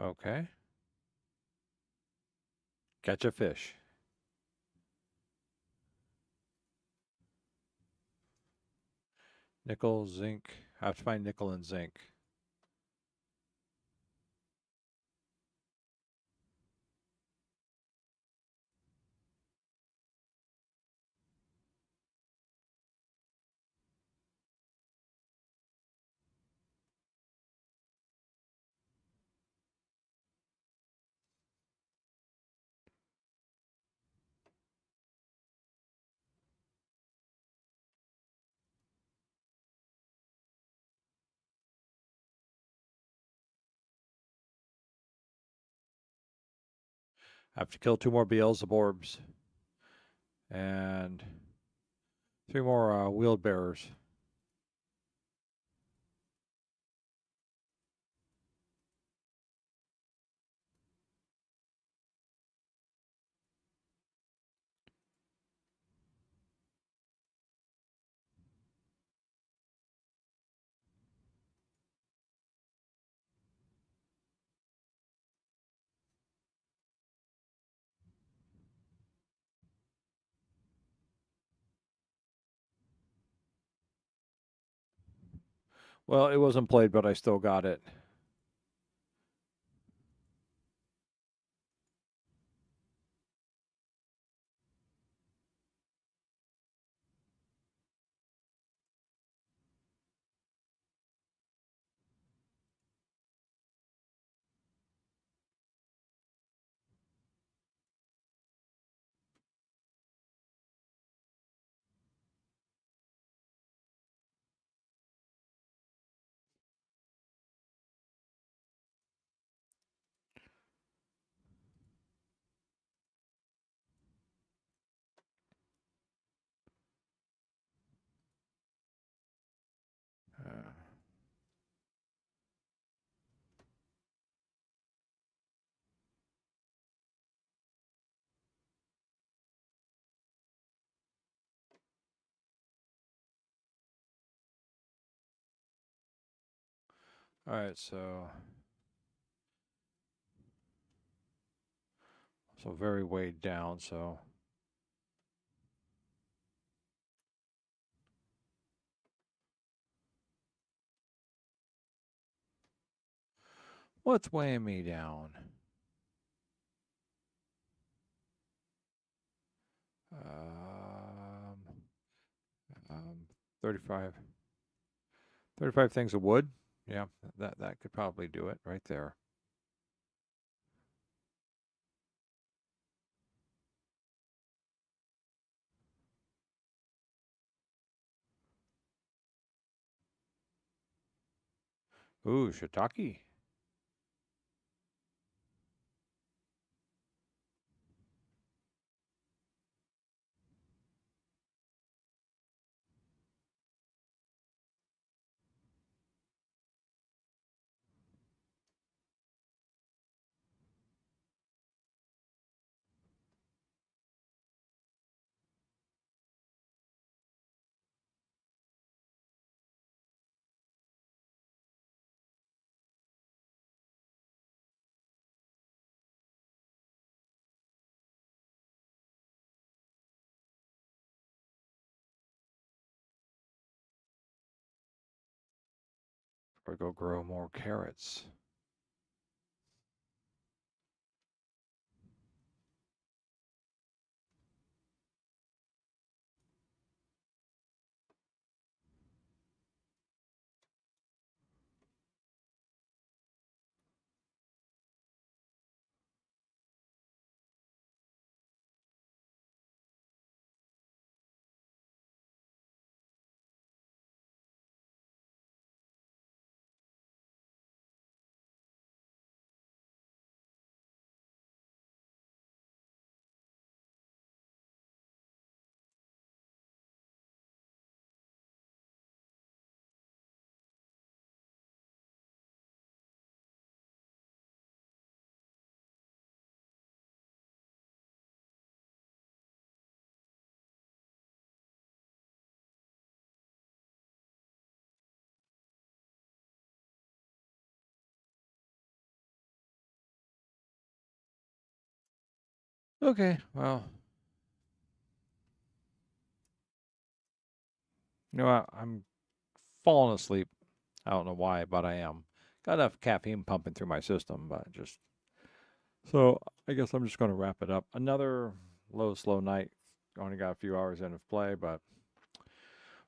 Okay. Catch a fish. Nickel, zinc. I have to find nickel and zinc. I have to kill 2 more Beelzebubs and 3 more wheeled bearers. Well, it wasn't played, but I still got it. All right, so very weighed down, so what's weighing me down? Um, 35. 35 things of wood. Yeah, that could probably do it right there. Ooh, shiitake. Or go grow more carrots. Okay, well, you know what? I'm falling asleep. I don't know why, but I am. Got enough caffeine pumping through my system, but just so I guess I'm just going to wrap it up. Another slow night. Only got a few hours in of play, but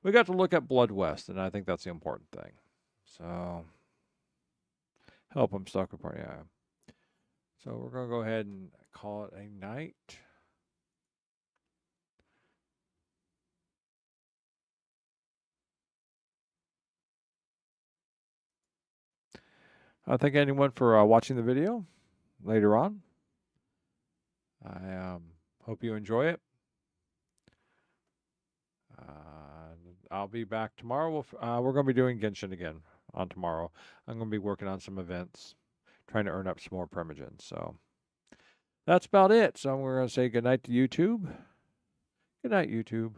we got to look at Blood West, and I think that's the important thing. So help him suck apart. Yeah. So we're going to go ahead and call it a night. Thank anyone for watching the video later on. I hope you enjoy it. I'll be back tomorrow. We're going to be doing Genshin again on tomorrow. I'm going to be working on some events, trying to earn up some more Primogens. So that's about it. So we're going to say goodnight to YouTube. Good night, YouTube.